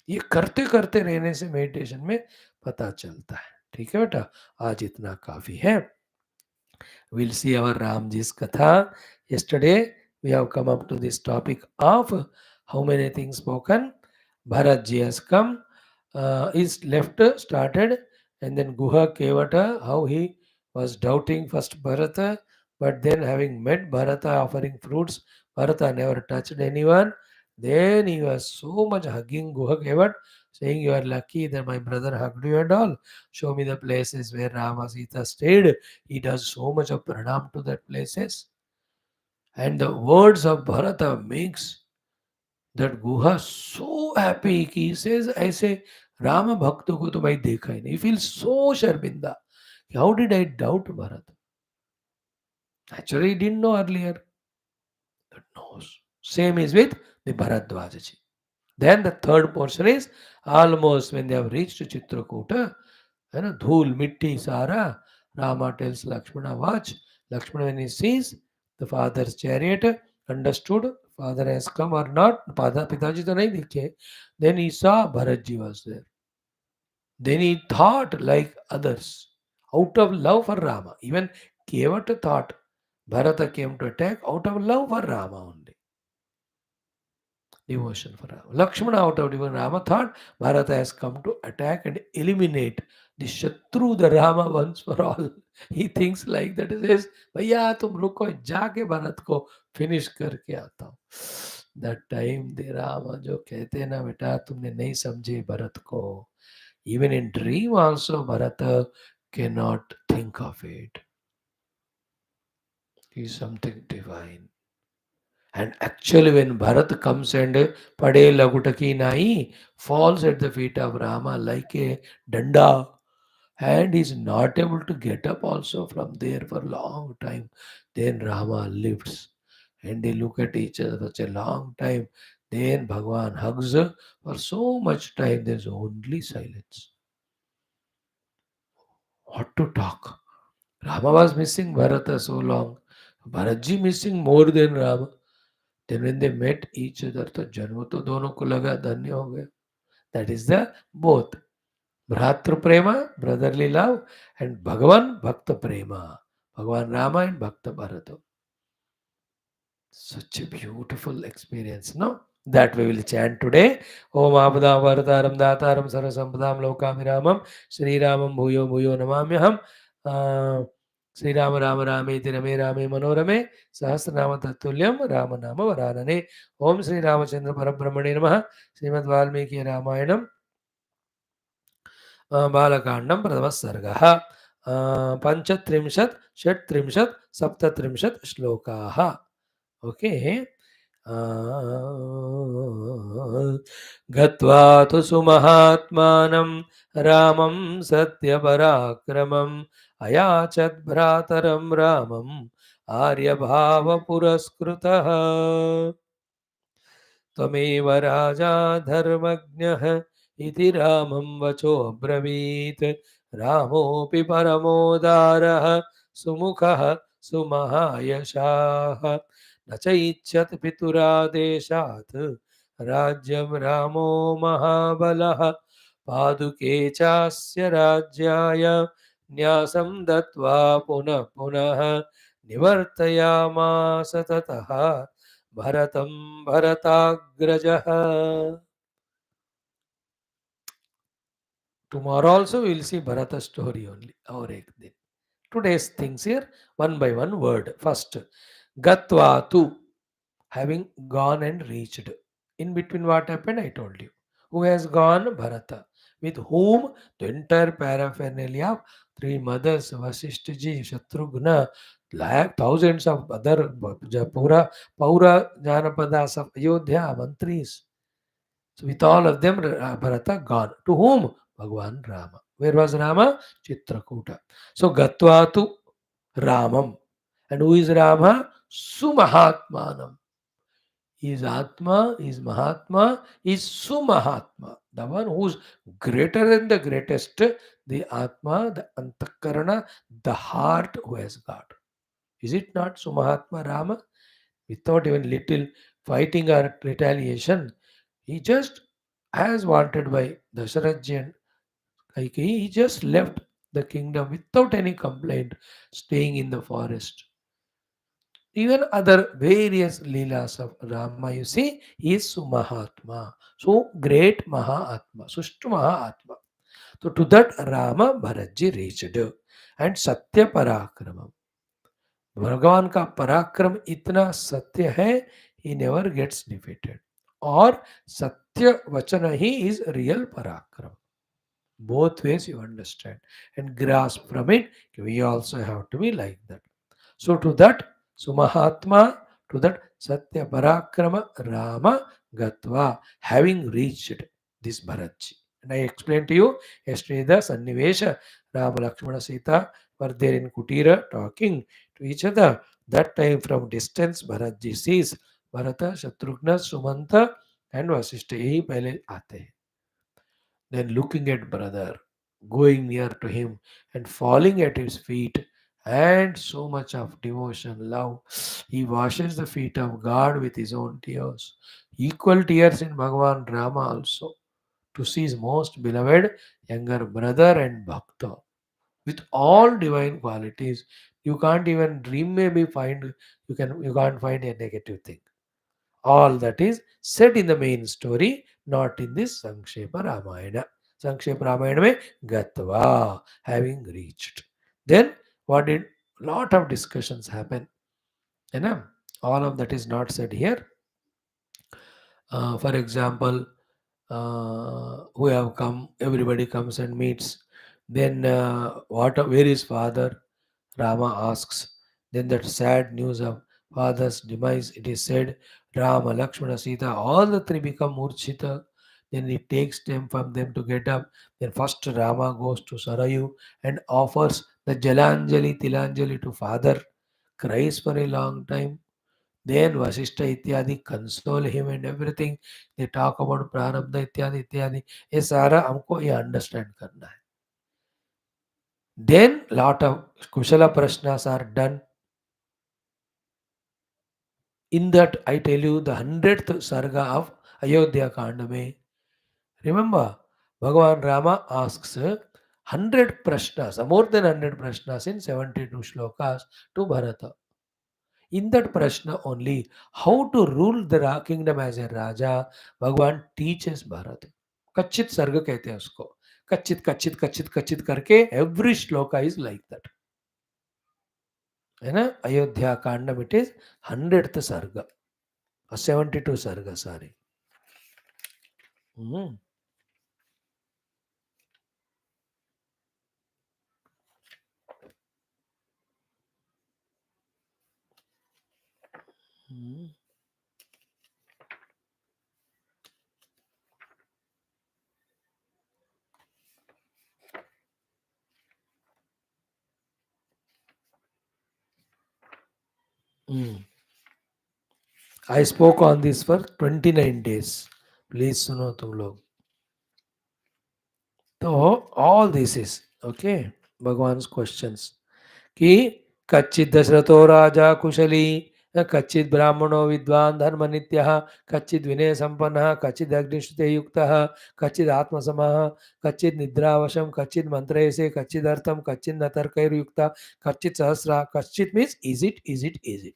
ये करते करते रहने से meditation में पता चलता है. ठीक है बेटा, आज इतना काफी है. We'll see our Ramji's Katha. Yesterday, we have come up to this topic of how many things spoken. Bharatji has come, is left, started, and then Guha Kevata, how he was doubting first Bharata, but then having met Bharata offering fruits, Bharata never touched anyone. Then he was so much hugging Guha Kevat, saying, "You are lucky that my brother hugged you and all. Show me the places where Rama Sita stayed." He does so much of pranam to that places. And the words of Bharata makes that Guha so happy. He says, ऐसे राम भक्तों को तो भाई देखा ही नहीं. He feels so शर्मिंदा. How did I doubt Bharata? Actually, he didn't know earlier. That knows. Same is with the Bharadwajaji. Then the third portion is almost when they have reached Chitrakuta, है ना, धूल मिट्टी सारा. Rama tells Lakshmana, watch. Lakshmana, when he sees the father's chariot, understood father has come or not. पिताजी तो नहीं दिखे. Then he saw Bharatji was there. Then he thought like others out of love for Rama. Even Kevata thought Bharata came to attack out of love for Rama only. Devotion for Rama. Lakshmana, out of devotion, Rama thought Bharata has come to attack and eliminate the Shatru, the Rama once for all. He thinks like that. He says, भैया तुम रुको, जाके भारत को finish करके आता हूँ. That time the Rama जो कहते हैं ना बेटा तुमने नहीं समझे भरत को, even in dream also Bharata cannot think of it. He is something divine. And actually when Bharat comes and Pade Lagutaki Nai falls at the feet of Rama like a danda, and is not able to get up also from there for a long time. Then Rama lifts and they look at each other for such a long time. Then Bhagwan hugs her for so much time. There's only silence. What to talk? Rama was missing Bharata so long. Bharatji missing more than Rama. Then when they met each other, तो जन्म तो दोनों को लगा धन्य हो गया. That is the both. Bhratru Prema, brotherly love, and Bhagavan Bhakta Prema. Bhagavan Rama and Bhakta Bharata. Such a beautiful experience, no? That we will chant today. Om Abadam Varataram Dataram Sarasampadam Lokamiramam Sri Ramam Bhuyo Bhuyo Namamyaham Sri Rama Rama Rameti Rame Rame Manorame Sahasranama Tatulyam Ramanama Varanane Om Sri Ramachandra Parabrahmane Namaha Srimad Valmiki Ramayanam बालकाण्डं प्रथमः सर्गः पञ्चत्रिंशत् षट्त्रिंशत् सप्तत्रिंशत् श्लोकाः okay गत्वा तु सुमहात्मानं रामं सत्यपराक्रमम् अयाचत् भ्रातरं रामम् आर्यभावपुरस्कृतः त्वमेव राजा धर्मज्ञः इति रामं वचोऽब्रवीत् रामोऽपि परमोदारः सुमुखः सुमहायशाः न चैच्छत् पितुरादेशात् राज्यं रामो महाबलः पादुके चास्य राज्याय न्यासं दत्त्वा पुनः पुनः निवर्तयामास ततः भरतं भरताग्रजः. Tomorrow also we will see Bharata story only. Our ek din. Today's things here, one by one word. First, Gatva tu, having gone and reached. In between what happened, I told you. Who has gone? Bharata. With whom? The entire paraphernalia of three mothers, Vasishthaji, Shatrugna, like thousands of other Paura Janapadas of Ayodhya, mantris. So with all of them, Bharata gone. To whom? Bhagwan Rama. Where was Rama? Chitrakuta. So Gatvatu Ramam. And who is Rama? Sumahatmanam. Is Atma, is Mahatma, is Sumahatma. The one who's greater than the greatest, the Atma, the Antakarana, the heart who has got. Is it not Sumahatma Rama? Without even little fighting or retaliation, he just, as wanted by Dasharatji and Kaikeyi, he just left the kingdom without any complaint, staying in the forest. Even other various leelas of Rama, you see, he is Sumahatma. So great Mahatma, Sushtu Mahatma. So to that Rama Bharatji reached. And Satya Parakramam. भगवान का पराक्रम इतना सत्य है, he never gets defeated. और सत्य वचन ही is real parakram. Both ways you understand and grasp from it. We also have to be like that. So to that Sumahatma, to that Satya Parakrama Rama Gatva, having reached this Bharatji. And I explained to you yesterday the Sannivesha, Rama Lakshmana Sita were there in Kutira talking to each other. That time from distance Bharatji sees Bharata, Shatrugna, Sumanta and Vasishta. यही पहले आते हैं. Then looking at brother, going near to him and falling at his feet, and so much of devotion, love. He washes the feet of God with his own tears. Equal tears in Bhagavan Rama also, to see his most beloved younger brother and bhakta with all divine qualities. You can't even dream, maybe find, you can't find a negative thing. All that is said in the main story, not in this Sankshepa Ramayana. Sankshepa Ramayana में Gatva, having reached. Then what did lot of discussions happen? You know, all of that is not said here. For example, who have come, everybody comes and meets. Then, where is father? Rama asks. Then that sad news of father's demise, it is said, Rama, Lakshmana, Sita, all the three become Murchita. Then it takes time for them to get up. Then first Rama goes to Sarayu and offers the Jalanjali, Tilanjali to father, cries for a long time. Then Vasishta इत्यादि console him and everything. They talk about प्रारब्ध इत्यादि इत्यादि. ये सारा हमको ये understand करना है. Then lot of Kushala Prashnas are done. In that I tell you the 100th Sarga of Ayodhya Kanda mein. Remember, Bhagavan Rama asks 100 prashnas, more than 100 prashnas in 72 shlokas to Bharata. In that prashna only, how to rule the kingdom as a Raja, Bhagavan teaches Bharata. कच्चित सर्ग कहते हैं उसको. कच्चित कच्चित कच्चित कच्चित करके every shloka is like that. है ना? Ayodhya कांडम it is 100th sarga. 72 sarga, sorry. Hmm. Hmm. Hmm. I spoke on this for 29 days. Please सुनो तुम लोग. तो all this is okay. भगवान्स questions. कि कच्चित् दशरथो राजा कुशली कच्चित् ब्राह्मणो विद्वान् धर्मनित्यः कच्चित् विनय संपन्नः कच्चित् अग्निश्रुते युक्तः कच्चित् आत्मसमः कच्चित् निद्रावशं कच्चित् मंत्रयसे कच्चित् अर्थं कच्चित् न तर्कैर्युक्तः कच्चित् सहस्रा कच्चित् means is it.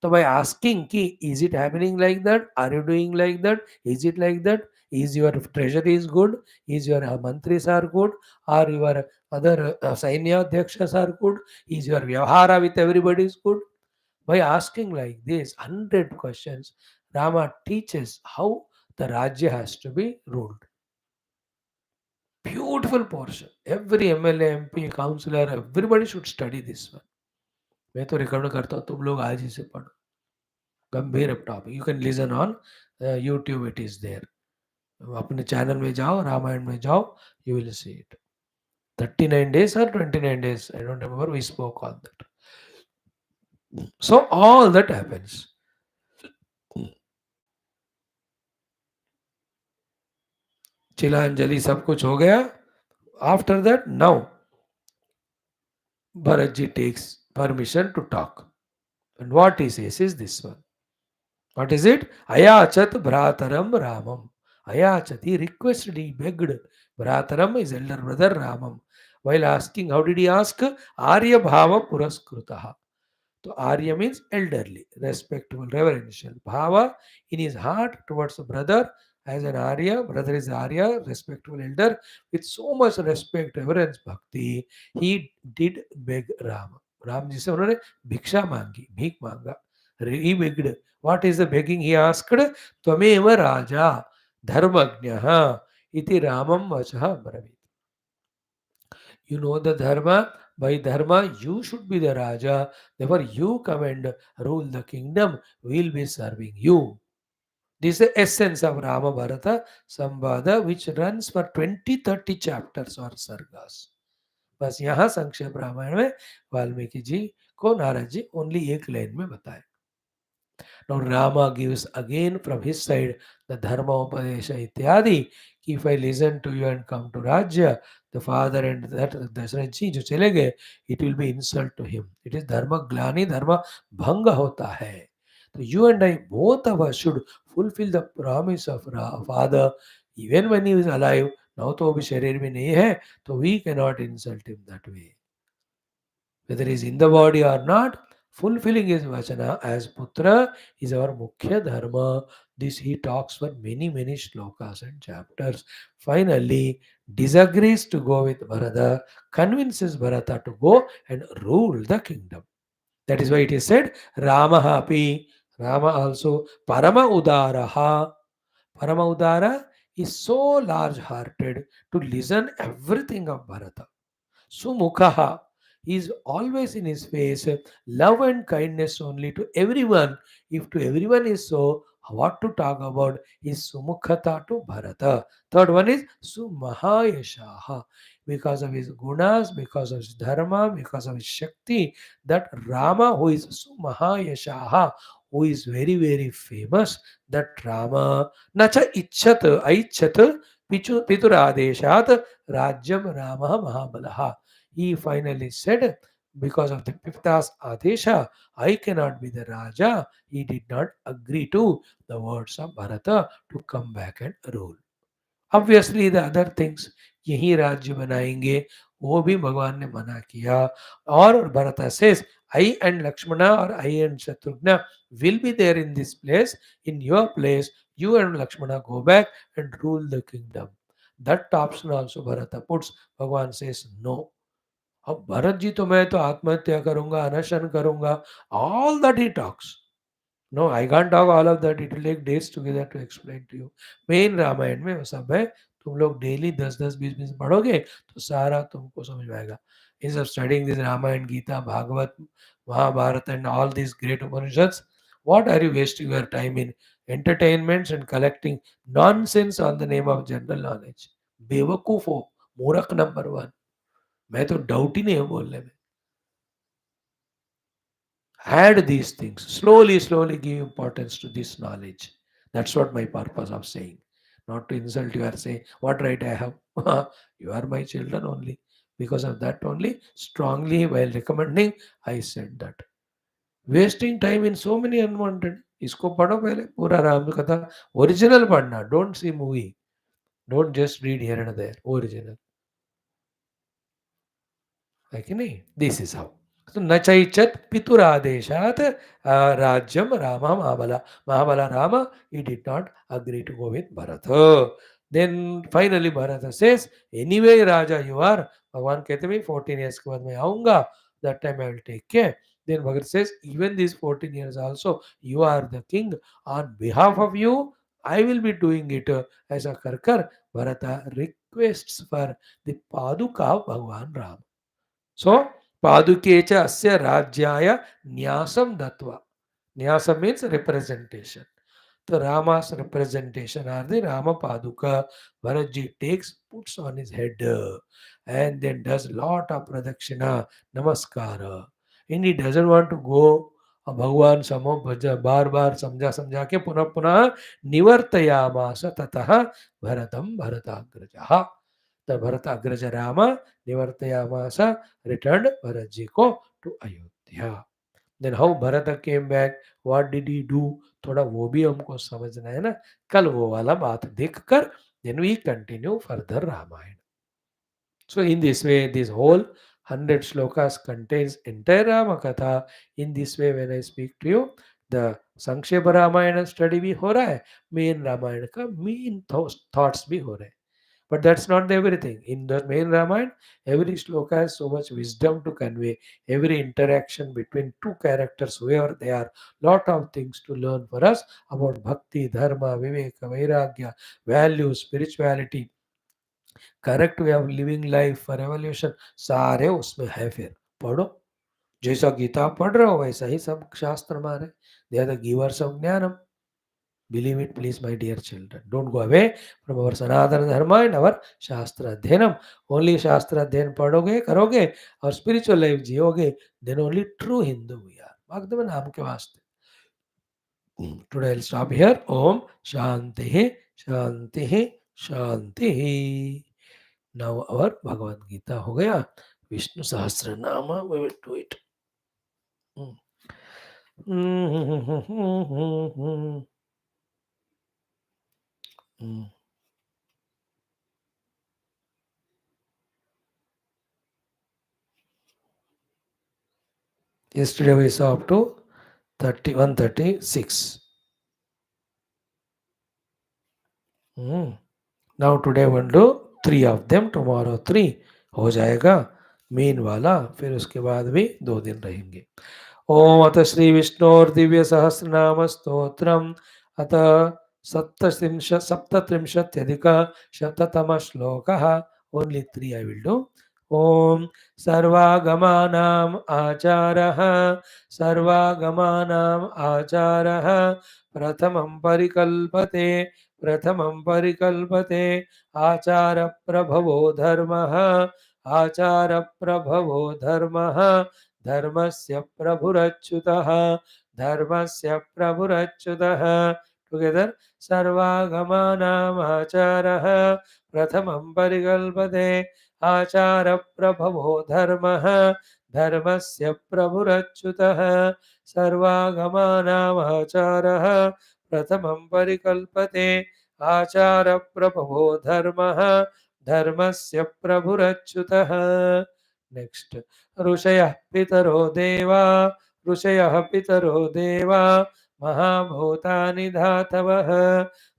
So by asking ki, is it happening like that? Are you doing like that? Is it like that? Is your treasury is good? Is your mantris are good? Are your other Sainya Dhyaksas are good? Is your Vyavahara with everybody is good? By asking like this 100 questions, Rama teaches how the Rajya has to be ruled. Beautiful portion. Every MLA, MP, councillor, everybody should study this one. मैं तो recommend करता हूँ तुम लोग आज ही से पढ़ो. गंभीर topic. You can listen on YouTube, it is there. अपने चैनल में जाओ, रामायण में जाओ, you will see it. 39 days or 29 days, I don't remember, we spoke on that. So all that happens. चिलांजलि सब कुछ हो गया. After that, now Bharatji takes permission to talk. And what he says is this one. What is it? Ayachat Bhrataram Ramam. Ayachat, he requested, he begged. Bhrataram is elder brother Ramam. While asking, how did he ask? Arya Bhava Puraskrutaha. So Arya means elderly, respectful, reverential. Bhava in his heart towards the brother as an Arya, brother is Arya, respectful elder, with so much respect, reverence, bhakti, he did beg Rama. Ram ji से उन्होंने भिक्षा मांगी, भीख मांगा. He begged. What is the begging? He asked, त्वमेव राजा धर्मज्ञः इति रामं वचः ब्रवीत्. You know the dharma. By dharma, you should be the Raja. Therefore, you come and rule the kingdom. We will be serving you. This is the essence of Rama Bharata Samvada, which runs for 20-30 chapters or sargas. बस यहाँ संक्षेप रामायण में वाल्मीकि जी को Narad ji only एक line में बताए. Now Rama gives again from his side the dharma upadesha ityadi. If I listen to you and come to Rajya, the father and that Dasharatha ji जो चले गए, it will be insult to him. It is dharma glani, dharma bhanga hota hai. So you and I, both of us should fulfill the promise of father even when he is alive. Now तो अभी शरीर में नहीं है, तो we cannot insult him that way. Whether he is in the body or not, fulfilling his vachana as putra is our mukhya dharma. This he talks for many shlokas and chapters. Finally, disagrees to go with Bharata, convinces Bharata to go and rule the kingdom. That is why it is said, Rama happy, Rama also, Parama Udaraha. Paramaudara is so large-hearted to listen everything of Bharata. Sumukhaha is always in his face, love and kindness only to everyone. If to everyone is so, what to talk about is Sumukhata to Bharata. Third one is Sumahayashaha. Because of his gunas, because of his dharma, because of his shakti, that Rama, who is Sumahayashaha, who is very, very famous, that Rama, Nacha Ichat, Aichat, Pituradeshat, Rajyam Rama Mahabalaha. He finally said, because of the Pipta's Adesha, I cannot be the Raja. He did not agree to the words of Bharata to come back and rule. Obviously, the other things, यही राज्य बनाएंगे, वो भी भगवान ने मना किया. और Bharata says, I and Lakshmana or I and Shatrugna will be there in this place. In your place, you and Lakshmana go back and rule the kingdom. That option also Bharata puts. Bhagwan says no. अब भरत जी तो मैं तो आत्महत्या करूंगा, अनशन करूंगा, all that he talks. No, I can't talk all of that. It will take days together to explain to you. Main Ramayan में वो सब है. तुम लोग डेली 10-10, 20-20 पढ़ोगे तो सारा तुमको समझ में आएगा. Instead of studying this Ramayana, Geetha, Bhagavad, Mahabharata and all these great Upanishads, what are you wasting your time in? Entertainments and collecting nonsense on the name of general knowledge. बेवकूफ हो, मूर्ख नंबर वन. मैं तो doubt ही नहीं है बोलने में. Add these things. Slowly give importance to this knowledge. That's what my purpose of saying. Not to insult you or say, what right I have? You are my children only. Because of that only, strongly while recommending, I said that. Wasting time in so many unwanted. इसको पढ़ो पहले पूरा राम कथा original पढ़ना. Don't see movie. Don't just read here and there. Original. है कि नहीं? This is how. So न चैचत पितुरादेशात राज्यम Rama महाबला Rama, he did not agree to go with Bharata. Then finally Bharata says, anyway Raja you are. भगवान कहते हैं 14 years के बाद मैं आऊंगा. That time I will take care. Then Bhagat says, even these 14 years also, you are the king. On behalf of you, I will be doing it. ऐसा कर कर Bharata requests for the paduka of Bhagwan Ram. So, Paduke cha asya rajyaya nyasam datva. Nyasam means representation. The Rama's representation are the Rama Paduka. Bharatji takes, puts on his head and then does lot of pradakshina, namaskara. And he doesn't want to go भगवान समो भज बार बार समझा समझा के पुनः पुनः निवर्तयामास ततः भरतम भरताग्रजः. The Bharatagraja Rama Nivartayamasa returned Bharatji to Ayodhya. Then how Bharata came back, what did he do, थोड़ा वो भी हमको समझना है ना. कल वो वाला बात देख कर then we continue further Ramayana. So in this way, this whole 100 shlokas contains entire Rama Katha. In this way, when I speak to you, the Sankshepa Ramayana study भी हो रहा है, main Ramayana का main thoughts भी हो रहे हैं. But that's not everything. In the main Ramayana, every shloka has so much wisdom to convey. Every interaction between two characters, whoever they are, lot of things to learn for us about bhakti, dharma, viveka, vairagya, values, spirituality, correct way of living life, for evolution. सारे उसमें है. फिर पढ़ो. जैसा गीता पढ़ रहे हो वैसा ही सब शास्त्र मारे. They are the givers of ज्ञानम. Believe it, please, my dear children. Don't go away from our Sanatana Dharma and our Shastra Adhyanam. Only Shastra Adhyan padhoge, karoge, our spiritual life jiyoge, then only true Hindu we are. Bhagavad Naam ke vaste. Today I'll stop here. Om Shanti Shanti Shanti. Now our Bhagavad Gita ho gaya. Vishnu Sahasra Nama, we will do it. Yesterday we saw up to 136. Now today we'll do 3 of them, tomorrow 3 हो जाएगा main वाला. फिर उसके बाद भी 2 दिन रहेंगे. ओम अथ श्री विष्णु और दिव्य सहस्रनाम स्तोत्रम अथ सप्तत्रिंशत्यधिकशततमश्लोकः. Only three I will do. Om Sarvagamanam Acharah Sarvagamanam Acharah Prathamam Parikalpate Prathamam Parikalpate Achara Prabhavo Dharmah Achara Prabhavo Dharmah Dharmasya Prabhurachyutah Dharmasya Prabhurachyutah. Together. सर्वागमानामाचारः प्रथमं परिकल्पते आचारप्रभवो धर्मः धर्मस्य प्रभुरच्युतः सर्वागमानामाचारः प्रथमं परिकल्पते आचारप्रभवो धर्मः धर्मस्य प्रभुरच्युतः. नेक्स्ट. ऋषयः पितरो देवा ऋषयः पितरो देवा महाभूतानि धातवः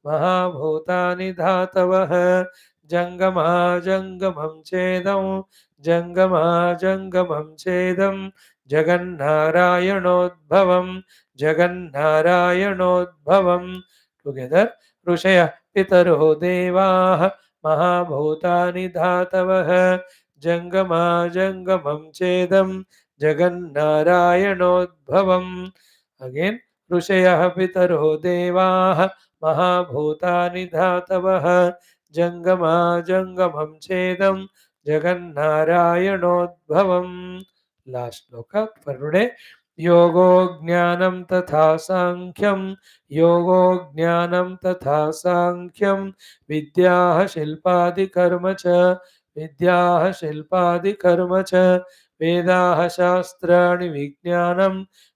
महाभूतानि धातवः जङ्गमा जङ्गमं चेदं जङ्गमा जङ्गमं चेदं जगन्नारायणोद्भवं जगन्नारायणोद्भवं. टुगेदर. ऋषयः पितरो देवाः महाभूतानि धातवः जङ्गमा जङ्गमं चेदं जगन्नारायणोद्भवम्. Again. ऋषयः पितरो देवाः महाभूतानि धातवः जङ्गमा जङ्गमं चेदं जगन्नारायणोद्भवम्. Last श्लोक for today. योगो ज्ञानं तथा सांख्यं योगो ज्ञानं तथा सांख्यं विद्याः शिल्पादिकर्म च विद्याः शिल्पादिकर्म च वेदाः शास्त्राणि विज्ञानं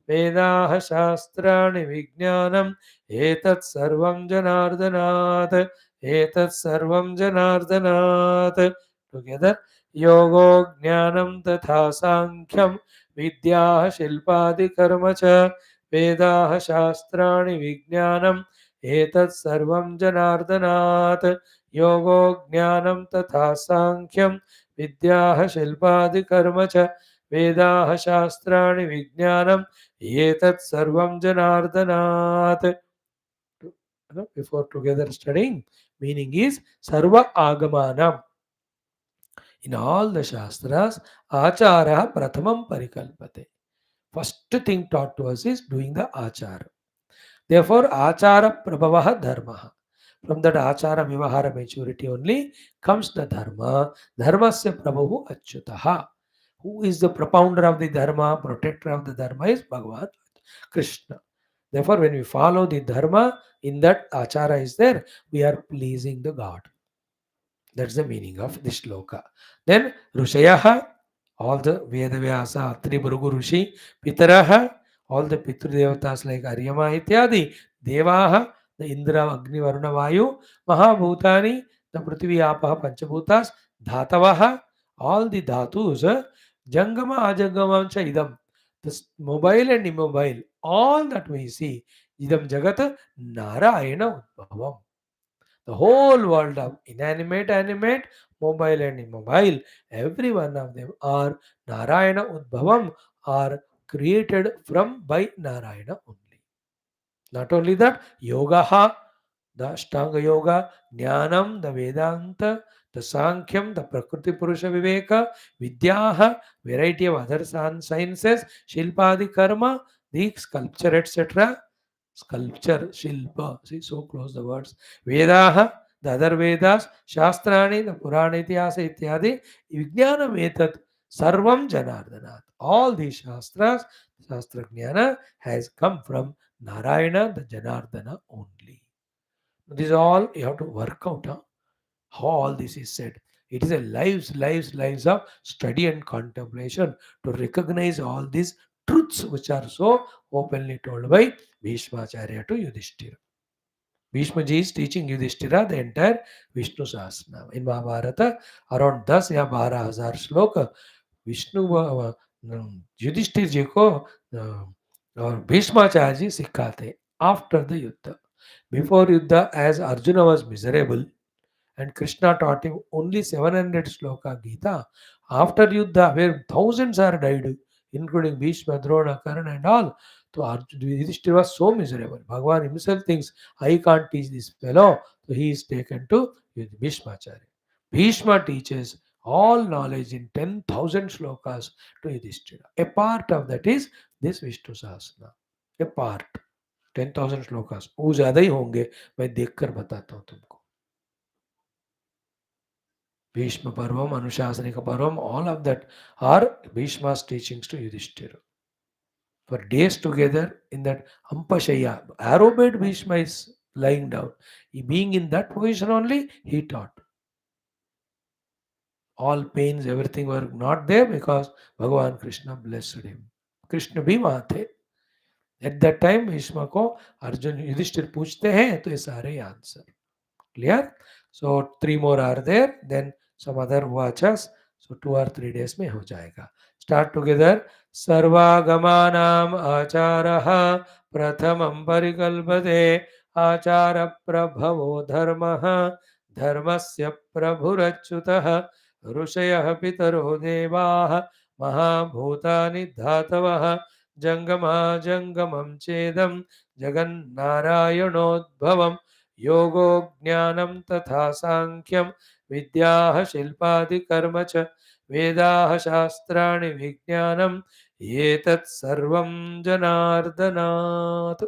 वेदाः शास्त्राणि विज्ञानम् एतत् सर्वं जनार्दनात् एतत् सर्वं जनार्दनात्. टुगेदर. योगो ज्ञानं तथा सांख्यं विद्याः शिल्पादिकर्म च वेदाः शास्त्राणि विज्ञानम् एतत् सर्वं जनार्दनात्. योगो ज्ञानं तथा सांख्यं विद्याः शिल्पादिकर्म च वेदाः शास्त्राणि विज्ञानम् एतत् सर्वं जनार्दनात्. Before together studying, meaning is sarva agamanam. In all the shastras, achara prathamam parikalpate. First thing taught to us is doing the achara. Therefore, achara prabhavaha dharmaha. From that achara vivahara maturity only comes the dharma. Dharmasya prabhavu achyutaha. Who is the propounder of the dharma, protector of the dharma is Bhagavan Krishna. Therefore, when we follow the dharma, in that achara is there, we are pleasing the God. That's the meaning of this shloka. Then Rushayaha, all the Vedavyasa, Atri Bhrugu Rushi, Pitaraha, all the Pitru Devatas like Aryama Ityadi, Devaha, the Indra, Agni, Varuna, Vayu, Mahabhutani, the Prithvi, Apaha, Panchabhutas, Dhatavaha, all the Dhatus, Jangama, Ajangama, Idam, this mobile and immobile, all that we see, Idam Jagata, Narayana Udbhavam. The whole world of inanimate, animate, mobile and immobile, every one of them are Narayana Udbhavam, are created from by Narayana only. Not only that, Yogaha, the Ashtanga Yoga, Jnanam, the Vedanta, the Sankhya, the Prakriti Purusha Viveka, Vidyaha, variety of other sciences, Shilpadi Karma, the sculpture, etc. Sculpture, Shilpa, see, so close the words. Vedaha, the other Vedas, Shastrani, the Purana Ityasa Ityadi, Vijnana Vetat, Sarvam Janardhanat. All these Shastras, Shastra Jnana has come from Narayana, the Janardhana only. This is all you have to work out. How all this is said. It is a lives of study and contemplation to recognize all these truths which are so openly told by Bhishmacharya to Yudhishthira. Bhishmaji is teaching Yudhishthira the entire Vishnu Sahasranam. In Mahabharata, around 10 या 12,000 श्लोक विष्णु युधिष्ठिर जी को और भीष्माचार्य जी सिखाते after the युद्ध. Before Yuddha, as Arjuna was miserable and Krishna taught him only 700 sloka Geetha, after Yuddha, where thousands are died, including Bhishma, Drona, Karna, and all, So Yudhishthira was so miserable. Bhagwan himself thinks, I can't teach this fellow. So he is taken to Bhishmacharya. Bhishma teaches all knowledge in 10,000 shlokas to Yudhishthira. A part of that is this Vishnu Sahasranaam. A part. 10,000 shlokas वो ज्यादा ही होंगे मैं देखकर बताता हूँ तुमको Bhishma Parvam अनुशासनिक Parvam all of that are Bhishma's teachings to Yudhishthira for days together in that Ampashaya arrowbed Bhishma is lying down he being in that position only he taught all pains everything were not there because Bhagavan Krishna blessed him Krishna भी वहां थे at that time Bhishma को अर्जुन युधिष्ठिर पूछते हैं तो ये सारे answer Clear? So three more are there. Then some other vachas. So 2 or 3 days में हो जाएगा. Start together. सर्वागमानाम आचारः प्रथमं परिकल्पते आचार प्रभवो धर्मः धर्मस्य प्रभुरच्युतः ऋषयः पितरो देवाः महाभूतानि धातवः जंगमा जंगमं चेदं जगन्नारायणोद्भवम् योगो ज्ञानं तथा सांख्यं विद्याः शिल्पादिकर्म च वेदाः शास्त्राणि विज्ञानम् एतत् सर्वं जनार्दनात्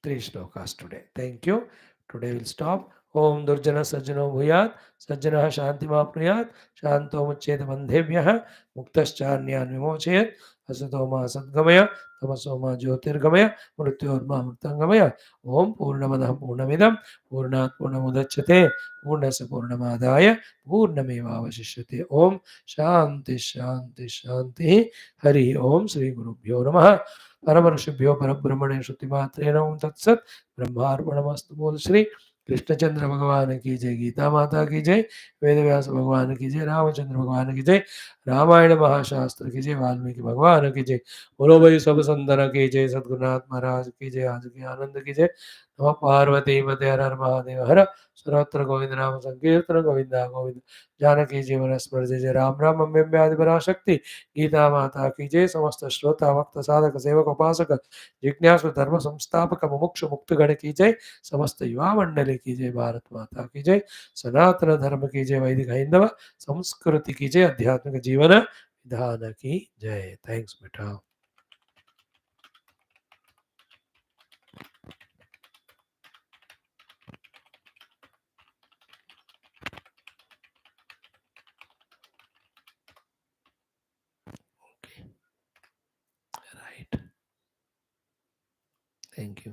3 shlokas today. Thank you. Today we'll stop. Om Durjana Sajjano Bhuyat Sajjanah Shantimapnuyat Shanto Muccheta Bandhevyaha Muktascharnyan Vimochayat Asatoma Sadgamaya Tamasoma Jyotirgamaya Mrityorma Murtangamaya Om Purnamadaha Purnamidam Purnat Purnamudachyate Purnasa Purnamadaya Purnameva Vashishyate Om Shanti Shanti Shanti Hari Om Sri Guru Bhyo Namaha परम ऋषिभ्यो परब्रह्मणे श्रुतिमात्रेण ओम तत्सत ब्रह्मार्पणमस्तु बोल श्री कृष्णचंद्र भगवान की जय गीता माता की जय वेद व्यास भगवान की जय रामचंद्र भगवान की जय रामायण महाशास्त्र की जय वाल्मीकि भगवान की जय बोलो भाई सब संतन की जय सद्गुरुनाथ महाराज की जय आज की आनंद की जय नमः पार्वती पते हर हर महादेव हर सर्वत्र गोविंद नाम संकीर्तन गोविंदा गोविंद जानकी जीवन स्मृति जय राम राम अम्बे आदि पराशक्ति गीता माता की जय समस्त श्रोता भक्त साधक सेवक उपासक जिज्ञासु धर्म संस्थापक मुमुक्ष मुक्त गण की जय समस्त युवा मंडली की जय भारत माता की जय सनातन धर्म की जय वैदिक हैंदव संस्कृति की जय आध्यात्मिक जीवन विधान की जय थैंक्स बेटा राइट थैंक यू